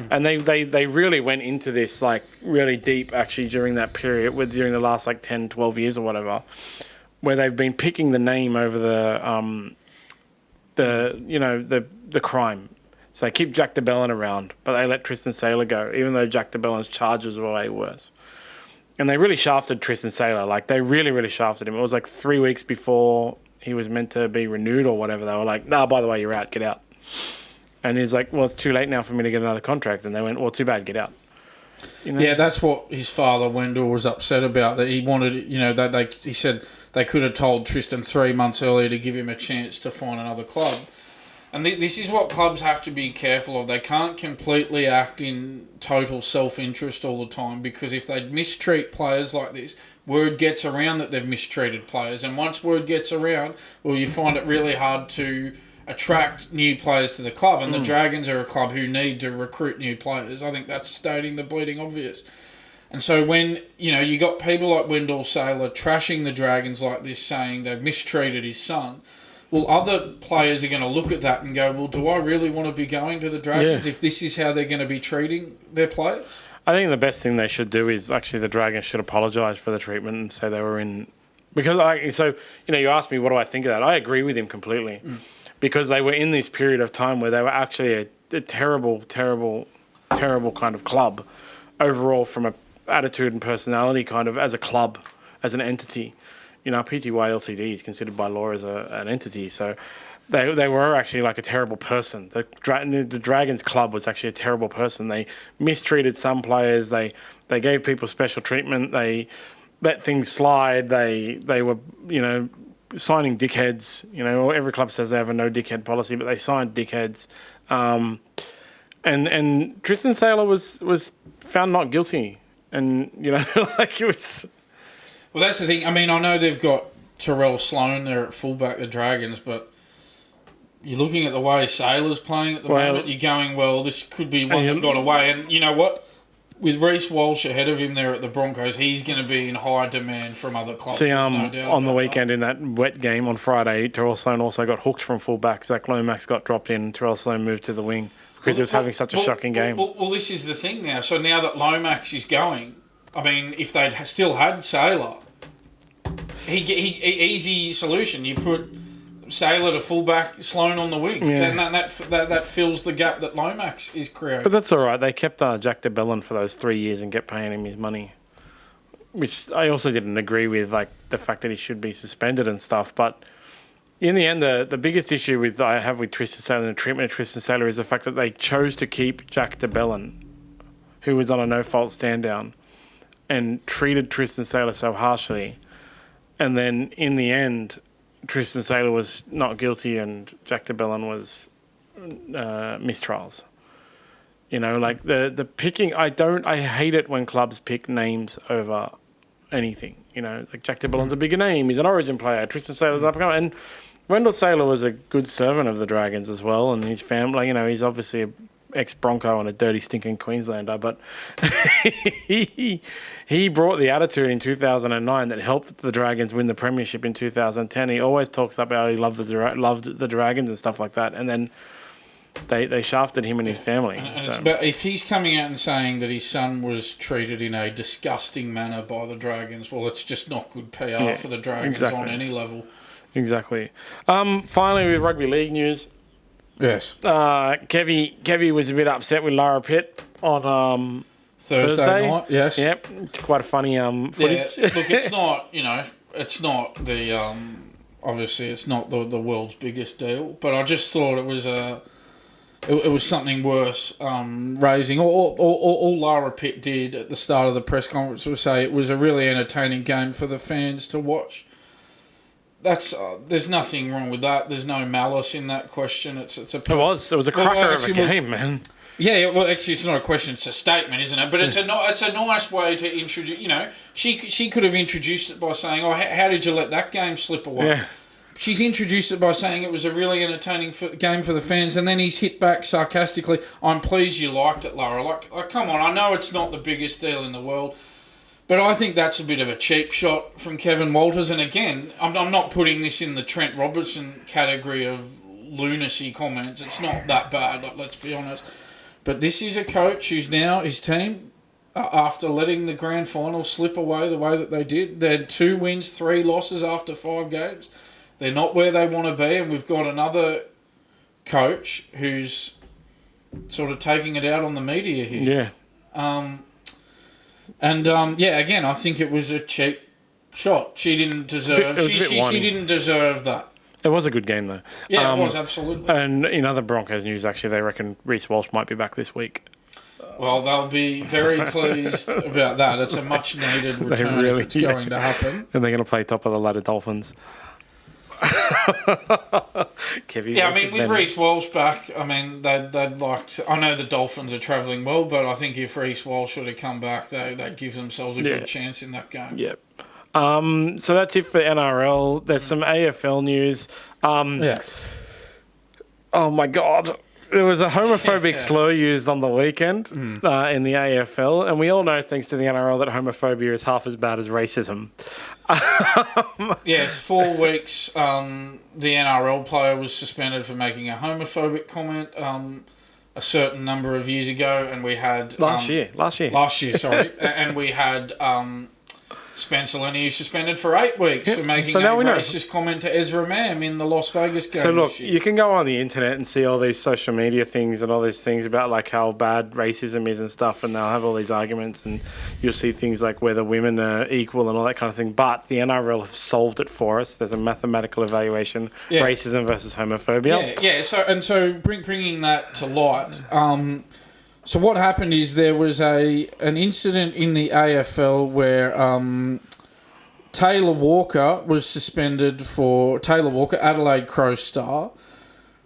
And they really went into this like really deep actually during that period, during the last like 10, 12 years or whatever, where they've been picking the name over the crime. So they keep Jack DeBellin around, but they let Tristan Saylor go, even though Jack DeBellin's charges were way worse. And they really shafted Tristan Saylor. Like, they really, really shafted him. It was like 3 weeks before he was meant to be renewed or whatever. They were like, nah, by the way, you're out, get out. And he's like, well, it's too late now for me to get another contract. And they went, well, too bad, get out. You know? Yeah, that's what his father, Wendell, was upset about. That he wanted, you know, he said they could have told Tristan 3 months earlier to give him a chance to find another club. And this is what clubs have to be careful of. They can't completely act in total self-interest all the time, because if they mistreat players like this, word gets around that they've mistreated players. And once word gets around, well, you find it really hard to attract new players to the club. And the Dragons are a club who need to recruit new players. I think that's stating the bleeding obvious. And so when, you know, you got people like Wendell Saylor trashing the Dragons like this, saying they've mistreated his son, well, other players are going to look at that and go, well, do I really want to be going to the Dragons if this is how they're going to be treating their players? I think the best thing they should do is actually the Dragons should apologise for the treatment and say they were in... Because, you asked me what do I think of that. I agree with him completely. Because they were in this period of time where they were actually a terrible, terrible, terrible kind of club overall, from a attitude and personality kind of as a club, as an entity. You know, PTY LTD is considered by law as an entity, so they were actually like a terrible person. The Dragons club was actually a terrible person. They mistreated some players. They gave people special treatment. They let things slide. They were, you know, signing dickheads. You know, every club says they have a no dickhead policy, but they signed dickheads. And Tristan Saylor was found not guilty, and you know, like it was. Well, that's the thing. I mean, I know they've got Terrell Sloan there at fullback, the Dragons, but you're looking at the way Saylor's playing at the moment. You're going, well, this could be one that got away. And you know what? With Reece Walsh ahead of him there at the Broncos, he's going to be in high demand from other clubs. See, on the weekend in that wet game on Friday, Terrell Sloan also got hooked from fullback. Zach Lomax got dropped in. Terrell Sloan moved to the wing because he was having such a shocking game. Well, this is the thing now. So now that Lomax is going, I mean, if they'd still had Saylor, easy solution. You put Saylor to fullback, Sloan on the wing. Yeah. And that fills the gap that Lomax is creating. But that's all right. They kept Jack DeBellin for those 3 years and kept paying him his money, which I also didn't agree with, like the fact that he should be suspended and stuff. But in the end, the biggest issue I have with Tristan Saylor and the treatment of Tristan Saylor is the fact that they chose to keep Jack DeBellin, who was on a no-fault stand-down, and treated Tristan Saylor so harshly. And then in the end, Tristan Saylor was not guilty and Jack DeBellin was mistrials. You know, like the picking, I hate it when clubs pick names over anything. You know, like Jack DeBellon's a bigger name. He's an Origin player. Tristan Saylor's up and coming. And Wendell Saylor was a good servant of the Dragons as well, and his family. You know, he's obviously a ex-Bronco and a dirty, stinking Queenslander, but he brought the attitude in 2009 that helped the Dragons win the premiership in 2010. He always talks about how he loved the Dragons and stuff like that, and then they shafted him and his family. But if he's coming out and saying that his son was treated in a disgusting manner by the Dragons, well, it's just not good PR for the Dragons on any level. Exactly. Finally, with rugby league news. Yes. Kevy was a bit upset with Lara Pitt on Thursday night. Yes. Yep. It's quite a funny footage. Yeah. Look, it's not. It's not the. Obviously, it's not the world's biggest deal, but I just thought it was it was something worth raising. All Lara Pitt did at the start of the press conference was say it was a really entertaining game for the fans to watch. That's there's nothing wrong with that. There's no malice in that question. It was a cracker of a game, man. Yeah, well, actually, it's not a question; it's a statement, isn't it? But it's a nice way to introduce. You know, she could have introduced it by saying, "Oh, how did you let that game slip away?" Yeah. She's introduced it by saying it was a really entertaining game for the fans, and then he's hit back sarcastically, "I'm pleased you liked it, Lara." Like, come on! I know it's not the biggest deal in the world. But I think that's a bit of a cheap shot from Kevin Walters. And again, I'm not putting this in the Trent Robertson category of lunacy comments. It's not that bad, let's be honest. But this is a coach who's now, his team, after letting the grand final slip away the way that they did, they had 2 wins, 3 losses after 5 games. They're not where they want to be. And we've got another coach who's sort of taking it out on the media here. Yeah. Again, I think it was a cheap shot. She didn't deserve. She didn't deserve that. It was a good game though. Yeah, it was absolutely. And in other Broncos news, actually, they reckon Reece Walsh might be back this week. Well, they'll be very pleased about that. It's a much needed return if it's going to happen. And they're going to play top of the ladder Dolphins. With Reece Walsh back, they'd like to, I know the Dolphins are travelling well, but I think if Reece Walsh were to come back, they'd give themselves a good chance in that game. Yep. So that's it for NRL. There's some AFL news. Oh my God. There was a homophobic slur used on the weekend in the AFL, and we all know, thanks to the NRL, that homophobia is half as bad as racism. Yes, 4 weeks. The NRL player was suspended for making a homophobic comment a certain number of years ago, and we had last year. Sorry, and we had Spencer Lenny suspended for 8 weeks for making a racist comment to Ezra Mam in the Las Vegas game. So look, you can go on the internet and see all these social media things and all these things about like how bad racism is and stuff, and they'll have all these arguments, and you'll see things like whether women are equal and all that kind of thing. But the NRL have solved it for us. There's a mathematical evaluation: racism versus homophobia. So bringing that to light. So what happened is there was an incident in the AFL where Taylor Walker, Adelaide Crow star,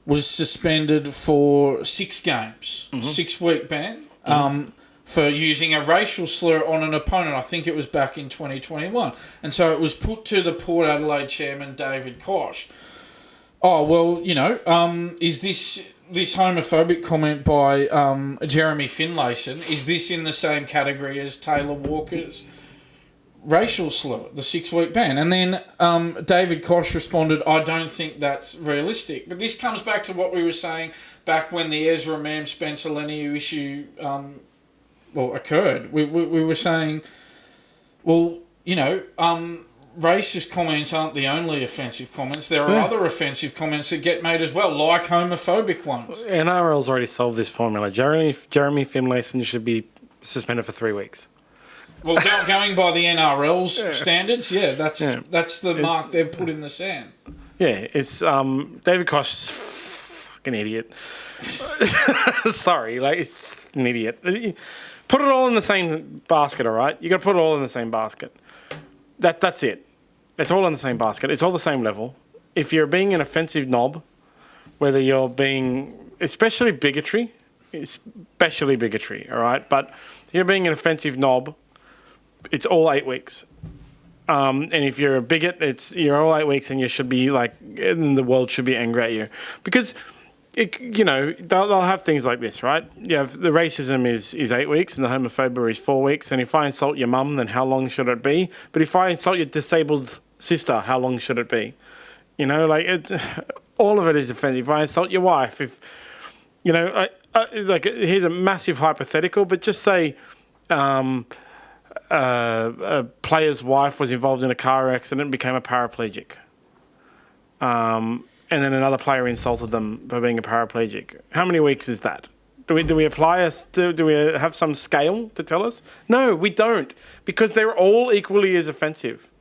was suspended for 6 games, 6-week ban, for using a racial slur on an opponent. I think it was back in 2021. And so it was put to the Port Adelaide chairman, David Koch. Oh, well, is this homophobic comment by Jeremy Finlayson, is this in the same category as Taylor Walker's racial slur, the 6-week ban? And then David Koch responded, I don't think that's realistic. But this comes back to what we were saying back when the Ezra Mam Spencer Lenny issue occurred. We were saying, racist comments aren't the only offensive comments. There are other offensive comments that get made as well, like homophobic ones. NRL's already solved this formula. Jeremy Finlayson should be suspended for 3 weeks. Well, going by the NRL's standards, that's the mark they've put in the sand. Yeah, it's David Koch is fucking idiot. Sorry, it's just an idiot. Put it all in the same basket, all right? You got to put it all in the same basket. That's it. It's all in the same basket. It's all the same level. If you're being an offensive knob, whether you're being especially bigotry, all right? But if you're being an offensive knob, it's all 8 weeks. And if you're a bigot, you're all 8 weeks, and you should be and the world should be angry at you because, they'll have things like this, right? You have the racism is 8 weeks, and the homophobia is 4 weeks. And if I insult your mum, then how long should it be? But if I insult your disabled sister, how long should it be? All of it is offensive. If I insult your wife, here's a massive hypothetical, but just say. A player's wife was involved in a car accident and became a paraplegic. And then another player insulted them for being a paraplegic. How many weeks is that? Do we do we have some scale to tell us? No, we don't, because they're all equally as offensive.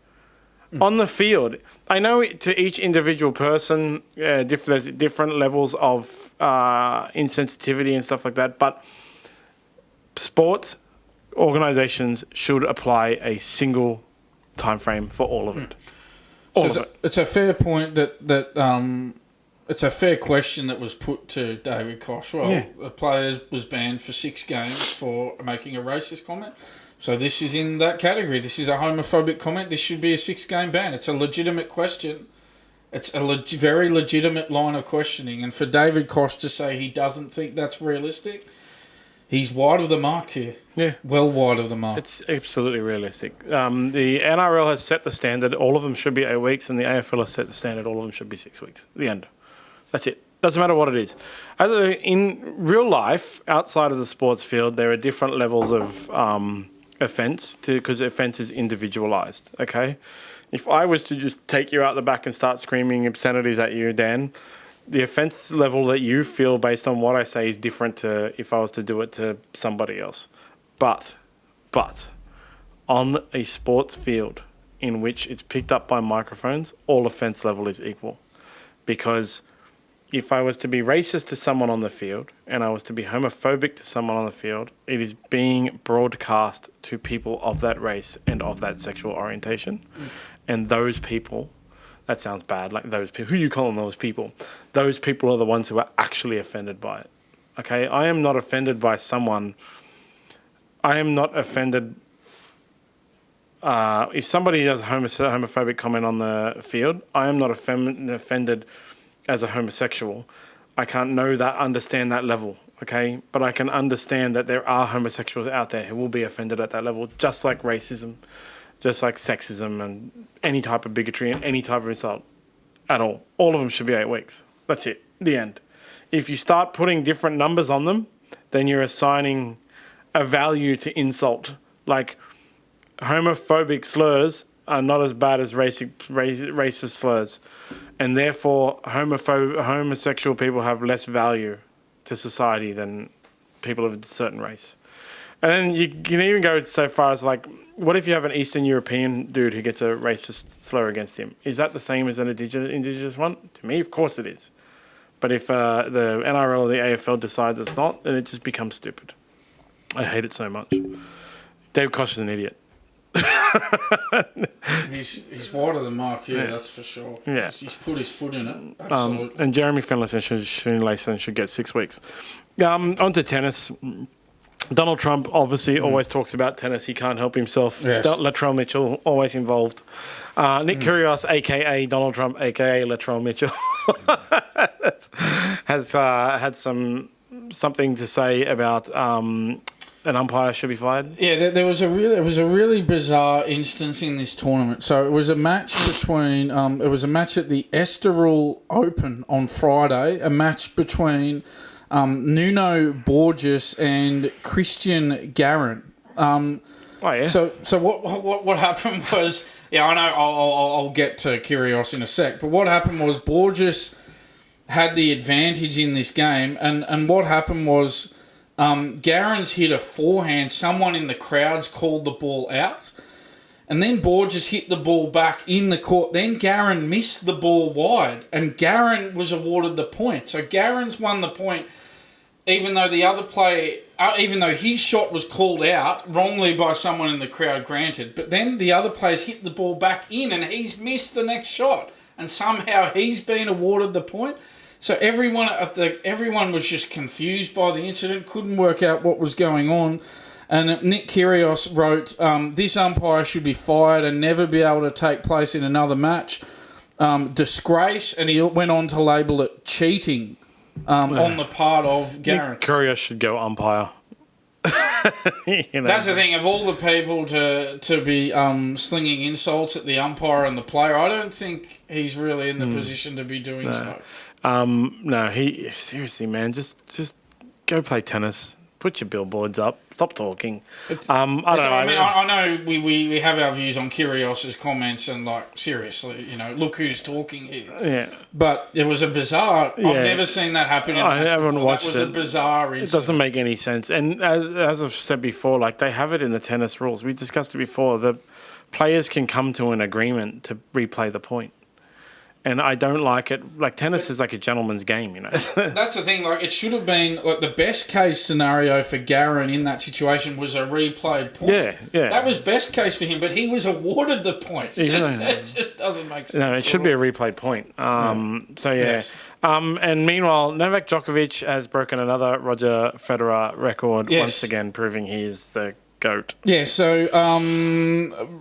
On the field, I know to each individual person, there's different levels of insensitivity and stuff like that, but sports organisations should apply a single time frame for all of it. It's a fair point that it's a fair question that was put to David Koch. Well, the player was banned for 6 games for making a racist comment. So this is in that category. This is a homophobic comment. This should be a 6-game ban. It's a legitimate question. It's a very legitimate line of questioning. And for David Koch to say he doesn't think that's realistic, he's wide of the mark here. Yeah. Well wide of the mark. It's absolutely realistic. The NRL has set the standard. All of them should be 8 weeks, and the AFL has set the standard. All of them should be 6 weeks. The end. That's it. Doesn't matter what it is. In real life, outside of the sports field, there are different levels of offence because offence is individualised, okay? If I was to just take you out the back and start screaming obscenities at you, Dan, the offence level that you feel based on what I say is different to if I was to do it to somebody else. But on a sports field in which it's picked up by microphones, all offence level is equal. Because if I was to be racist to someone on the field and I was to be homophobic to someone on the field, it is being broadcast to people of that race and of that sexual orientation. And those people, that sounds bad, like those people, who are you calling those people? Those people are the ones who are actually offended by it. Okay, I am not offended by someone. I am not offended. If somebody does a homophobic comment on the field, I am not offended as a homosexual. I can't understand that level, okay? But I can understand that there are homosexuals out there who will be offended at that level, just like racism, just like sexism and any type of bigotry and any type of insult at all. All of them should be 8 weeks. That's it. The end. If you start putting different numbers on them, then you're assigning a value to insult. Like homophobic slurs are not as bad as racist slurs. And therefore, homosexual people have less value to society than people of a certain race. And then you can even go so far as like, what if you have an Eastern European dude who gets a racist slur against him? Is that the same as an indigenous one? To me, of course it is. But if the NRL or the AFL decides it's not, then it just becomes stupid. I hate it so much. David Koch is an idiot. He's wide of the mark here, that's for sure. Yeah. He's put his foot in it, absolutely. And Jeremy Finlayson should get 6 weeks. On to tennis. Donald Trump obviously always talks about tennis. He can't help himself. Yes. Latrell Mitchell, always involved. Nick Kyrgios, a.k.a. Donald Trump, a.k.a. Latrell Mitchell, has had something to say about an umpire should be fired. Yeah, there was a really bizarre instance in this tournament. So it was a match between it was a match at the Estoril Open on Friday. A match between Nuno Borges and Christian Garin. So what happened was, I know I'll get to Kyrgios in a sec, but what happened was Borges had the advantage in this game, and what happened was Garin's hit a forehand. Someone in the crowds called the ball out, and then Borges hit the ball back in the court. Then Garin missed the ball wide, and Garin was awarded the point. So Garin's won the point, even though the other player, even though his shot was called out wrongly by someone in the crowd, granted. But then the other player's hit the ball back in, and he's missed the next shot, and somehow he's been awarded the point. So everyone was just confused by the incident, couldn't work out what was going on. And Nick Kyrgios wrote, this umpire should be fired and never be able to take place in another match. Disgrace. And he went on to label it cheating on the part of Garrett. Nick Kyrgios should go umpire. That's the thing, of all the people to be slinging insults at the umpire and the player, I don't think he's really in the position to be doing so. No, seriously, man, just go play tennis. Put your billboards up. Stop talking. I know we have our views on Kyrgios' comments and, like, seriously, look who's talking here. Yeah. But it was a bizarre... I've never seen that happen in a match haven't before. watched That was a bizarre incident. It doesn't make any sense. And as I've said before, like, they have it in the tennis rules. We discussed it before. The players can come to an agreement to replay the point. And I don't like it. Like, tennis is like a gentleman's game, That's the thing. Like, it should have been... Like, the best case scenario for Garron in that situation was a replayed point. Yeah. That was best case for him, but he was awarded the point. It just doesn't make sense. No, it should be a replayed point. So, yeah. Yes. And meanwhile, Novak Djokovic has broken another Roger Federer record, once again, proving he is the GOAT. Yeah, so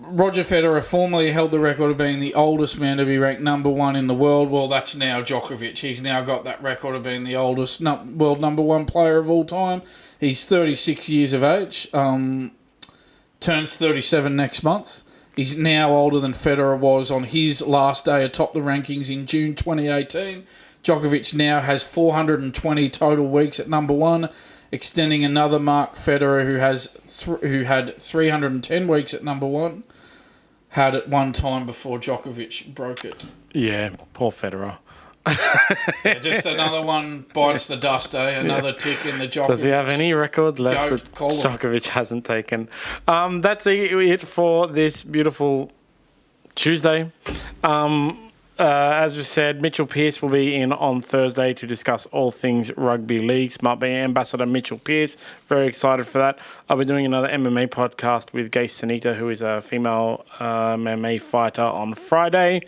Roger Federer formerly held the record of being the oldest man to be ranked number one in the world. Well, that's now Djokovic. He's now got that record of being the oldest world number one player of all time. He's 36 years of age, turns 37 next month. He's now older than Federer was on his last day atop the rankings in June 2018. Djokovic now has 420 total weeks at number one, extending another mark. Federer, who had 310 weeks at number one, had at one time before Djokovic broke it. Yeah, poor Federer. Just another one bites the dust, Another tick in the Djokovic. Does he have any records left that Djokovic hasn't taken? That's it for this beautiful Tuesday. As we said, Mitchell Pearce will be in on Thursday to discuss all things rugby league. SmartB ambassador Mitchell Pearce. Very excited for that. I'll be doing another MMA podcast with Gay Sanita, who is a female MMA fighter, on Friday.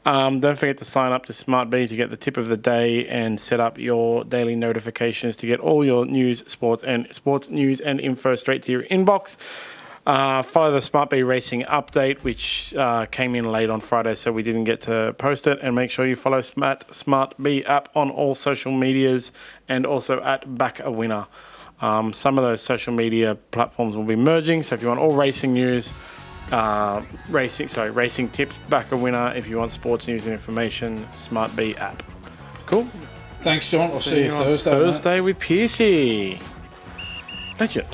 Don't forget to sign up to SmartB to get the tip of the day and set up your daily notifications to get all your sports news and info straight to your inbox. Follow the SmartB Racing update, which came in late on Friday, so we didn't get to post it. And make sure you follow SmartB app on all social medias and also at Back a Winner. Some of those social media platforms will be merging, so if you want all racing news, racing tips, Back a Winner. If you want sports news and information, SmartB app. Cool. Thanks, John. I'll see you Thursday. Thursday with Piercy. Legend.